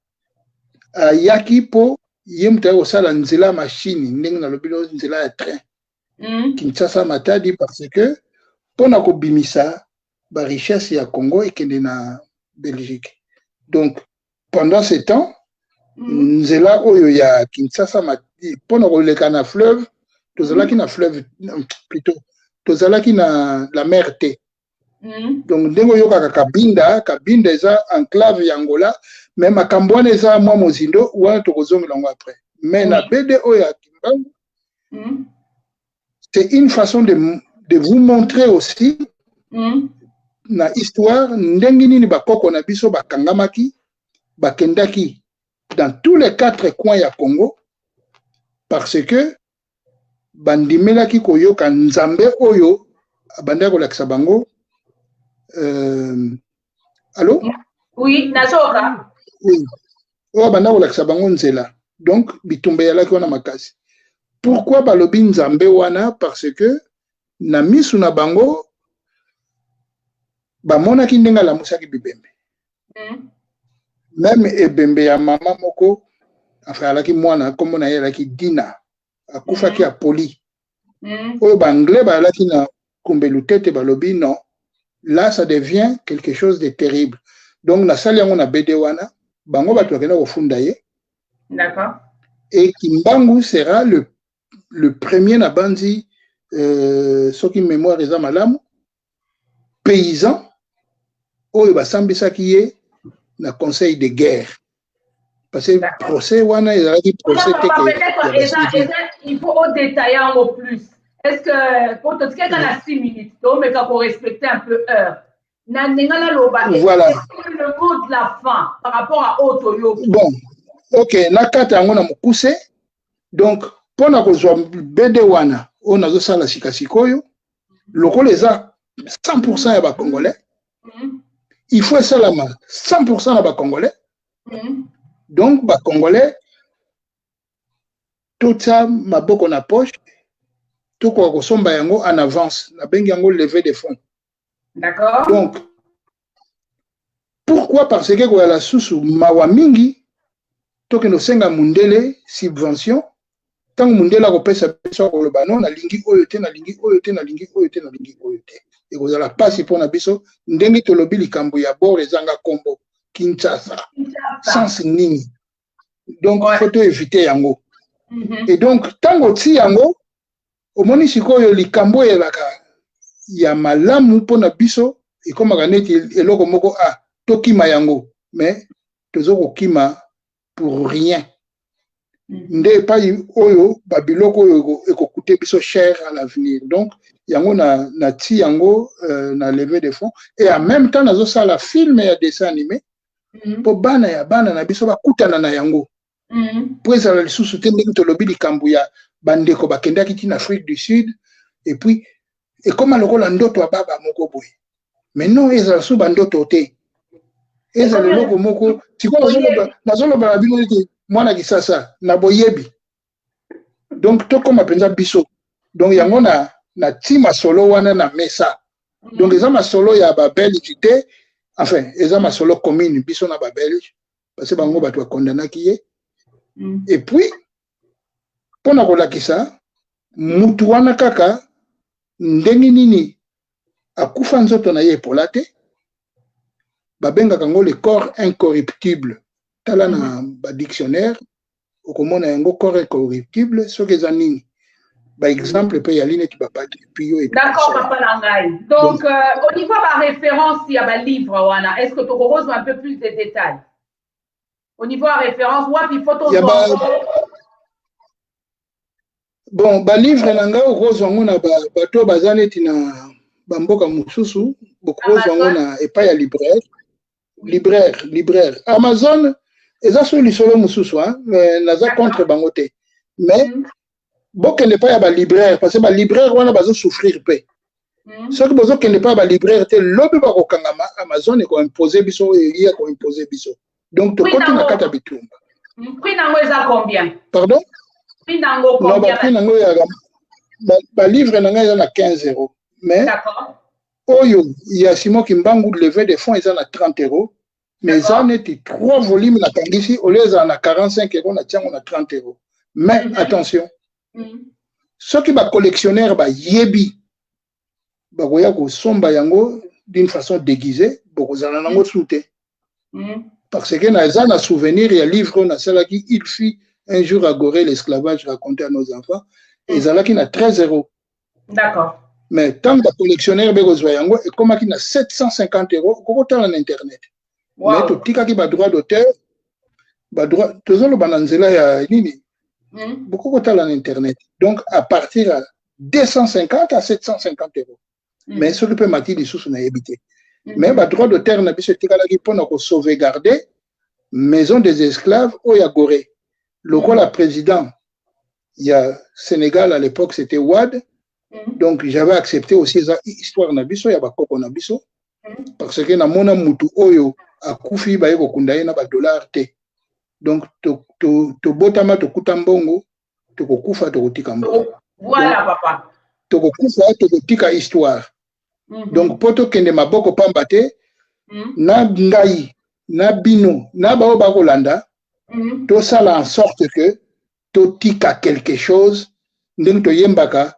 yaki po yemta osala nzela machine ndenge na lobilo nzela ya train. Kinshasa Matadi parce que pona ko bimisa ba richesse ya Congo ekende na Belgique. Donc pendant ce temps nzela oyo ya Kinshasa Matadi pona koleka na fleuve tozalaki na fleuve plutôt tozalaki na la mer te. Donc ndenge yoka kabinda eza enclave ya Angola mais makambo wana eza mwa mozindo wana tokozongela ngo après mais na BD oyo ya Kimbangu c'est une façon de vous montrer aussi na histoire ndenge nini bakoko na biso bakangamaki bakendaki dans tous les 4 coins ya Congo parce que bandimelaki koyoka nzambe oyo abandaki kolakisa bango allô? Oui, nazoka. Oui. Oyo abandaki kolakisa bango nzela. Donc bitumba yalaki wana makasi. Pourquoi balobi nzambe wana? Parce que na misu na bango bamonaki ndenge alamusaki bibembe. Même ebembe ya mama moko enfin alaki mwana kombo na ye alaki Dina akufaki ya poli. Oyo banglais balaki na kumbelu tete balobi non. Là ça devient quelque chose de terrible. Donc na sali yango na BD wana bango bato bakenda kofunda ye. D'accord. Et Kimbangu sera le premier na bandi soki mémoire eza malamu paysan oyo basambisaki ye na conseil de guerre. Parce que le procès wana ezalaki procès il faut détailler un peu plus. Est-ce que pour tout ce qui est dans la 6 minutes, donc mais qu'on respecter un peu heure. Voilà. Le mot de la fin par rapport à Otoyo. Bon, ok, nakata yango na mukuse. Donc pona kozwa BD wana on azo sala sikasikoyo lokolo eza 100% ya ba congolais. Il faut salama 100% na ba congolais. Donc ba congolais tout ça maboko na poche tout ko kosomba yango en avance na bengi yango lever des fonds. D'accord. Donc pourquoi? Parce que ko la susu mawa mingi to ke no senga mundele subvention tant mundela ko pesa biso ko loba non na lingi oyo te na lingi oyo te na lingi oyo te na lingi oyo te et ko la passe pour na biso ndenge to lobi likambo ya bord ezanga kombo Kinshasa sans nini. Donc faut to éviter yango. Et donc tango ti yango omoni sikoyo likambo ya malamu pona biso ekomaka neti eloko moko tokima yango mais tozo kokima pour rien. Nde pa oyo babiloko oyo ekokute biso cher à l'avenir. Donc yango na ti yango na lever des fonds et en même temps nazo sala film ya dessin animé po bana na biso bakutana na yango. Po ezala lisusu te ndenge tolobi likambo ya bandeko bakendaki ti na Afrique du Sud et puis ekoma lokola ndoto ya baba moko boye. Mais non ezala su bandoto te. Ezala loko moko sikoyo nazoloba na bino ete mwana kisasa na boyebi. Donc tokoma penza biso. Donc yango na ti masolo wana na mesa. Donc eza masolo ya ba Belge te. Enfin eza masolo commune biso na ba Belge parce que bango bato kondanaki ye. Et puis pona kolakisa mutu wana kaka ndenge nini akufa nzoto na ye epola te babengaka yango le corps incorruptible tala na badictionnaire okomona yango corps incorruptible soki eza nini exemple mpe ya lini eti babaki puis yo d'accord papa na ngai donc au niveau ya baréférence ya balivre wana est ce que tokokozwa un peu plus de détails au niveau ya référence wapi faut tozwa bon balivre na ngai okozwa yango na bato baza neti na bamboka mosusu bokozwa yango na epai ya libraire Amazon eza so lisolo mosusu naza contre bango te mais bokende pa ya balibraire parce que balibraire wana bazosouffrir mpe soki bozokende pa ya balibraire te lobi bakokangama Amazon ekoimpose biso eya koimpose biso donc tokoti na kati ya bitumba prix nango eza combien pardon prix nango combien non prix nango ya balivre na ngai eza na 15 €. Mais oyo ya Simon Kimbangu levé de fonds eza na 30 €. Mais eza neti 3 volumes na kangisi au lieu eza na 45 € na tiango na 30 €. Mais attention soki ba collectionneur ba yebi bakoya kosomba yango d'une façon déguisée bokozala nango soute parce que na eza na souvenir ya livre na salaki il fut un jour à Gorée l'esclavage raconté à nos enfants ezalaki na 13 €. D'accord. Mais tant que collectionneur bekozwa yango ekomaki na 750 € kokotala na internet. Mais totikaki ba droit d'auteur ba droit tozoloba na nzela ya nini beaucoup de temps en internet. Donc, à partir de 250 à 750 €. Mais ce qui peut m'attirer des sous, on a évité. Mais le droit de terre, pour sauvegarder maison des esclaves au Yagoré. Le rôle la président, il y a Sénégal à l'époque, c'était Ouad. Donc, j'avais accepté aussi l'histoire Nabiso, il y a Bakoko Nabiso. Parce que dans mon Moutou Oyo, à Koufi, il y a $. Donc, to botama to kutambongo to kokufa to kotika mbongo. Voilà papa. To kokufa to kotika histoire. Donc poto kende maboko pambate na ngai na bino na bao bakolanda to sala en sorte que to tika quelque chose ndeng to yembaka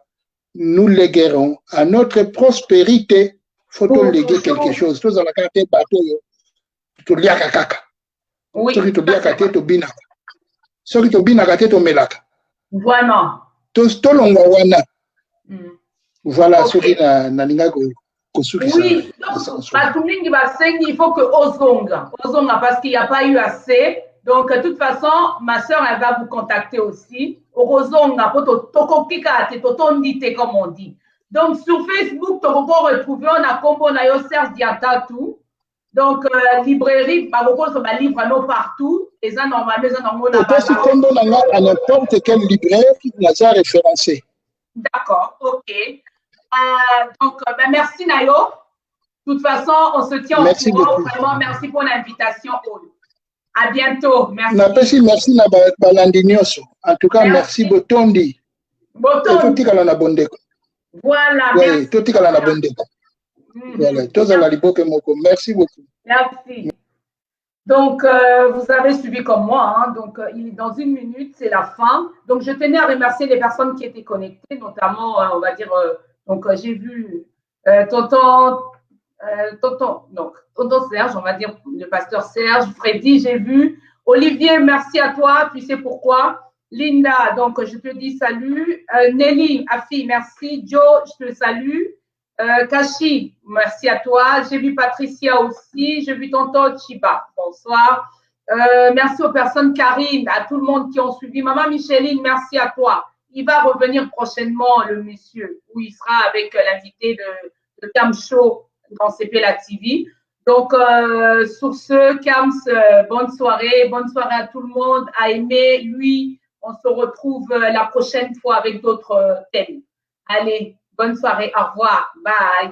nous léguerons à notre prospérité faut to léguer quelque chose to zala kate bato yo to liaka kaka. Oui. Soki to biaka te to binaka. Soki to binaka te to melaka. Voilà. To longwa wana. Voilà soki na linga ko suki ça. Oui, donc batumingi basengi il faut que ozonga parce qu'il n'y a pas eu assez. Donc de toute façon, ma soeur elle va vous contacter aussi. Ozonga pour tokokika te totondite comme on dit. Donc sur Facebook, tu peux retrouver on a combo na yo Serge Diata tout. Donc, librairie, livre non partout. Et ça, normalement, ça, normalement, à n'importe quel libraire, il a référencé. D'accord, ok. Donc, merci, Nayo. De toute façon, on se tient au courant. Vraiment, merci pour l'invitation. À bientôt. Merci. Merci, Balandinioso. En tout cas, merci, Botondi. Botondi. Voilà, merci. Merci beaucoup. Merci. Donc, vous avez suivi comme moi. Donc, dans 1 minute, c'est la fin. Donc, je tenais à remercier les personnes qui étaient connectées, notamment, on va dire, donc, j'ai vu tonton Serge, on va dire le pasteur Serge, Freddy, j'ai vu. Olivier, merci à toi. Tu sais pourquoi. Linda, donc, je te dis salut. Nelly, Afi, merci. Joe, je te salue. Kashi, merci à toi. J'ai vu Patricia aussi. J'ai vu tonton Chiba. Bonsoir. Merci aux personnes, Karine, à tout le monde qui ont suivi. Maman Micheline, merci à toi. Il va revenir prochainement, le monsieur, où il sera avec l'invité de Cam Show dans CP La TV. Donc, sur ce, Kams, bonne soirée à tout le monde. À aimer, lui, on se retrouve la prochaine fois avec d'autres thèmes. Allez. Bonne soirée. Au revoir. Bye.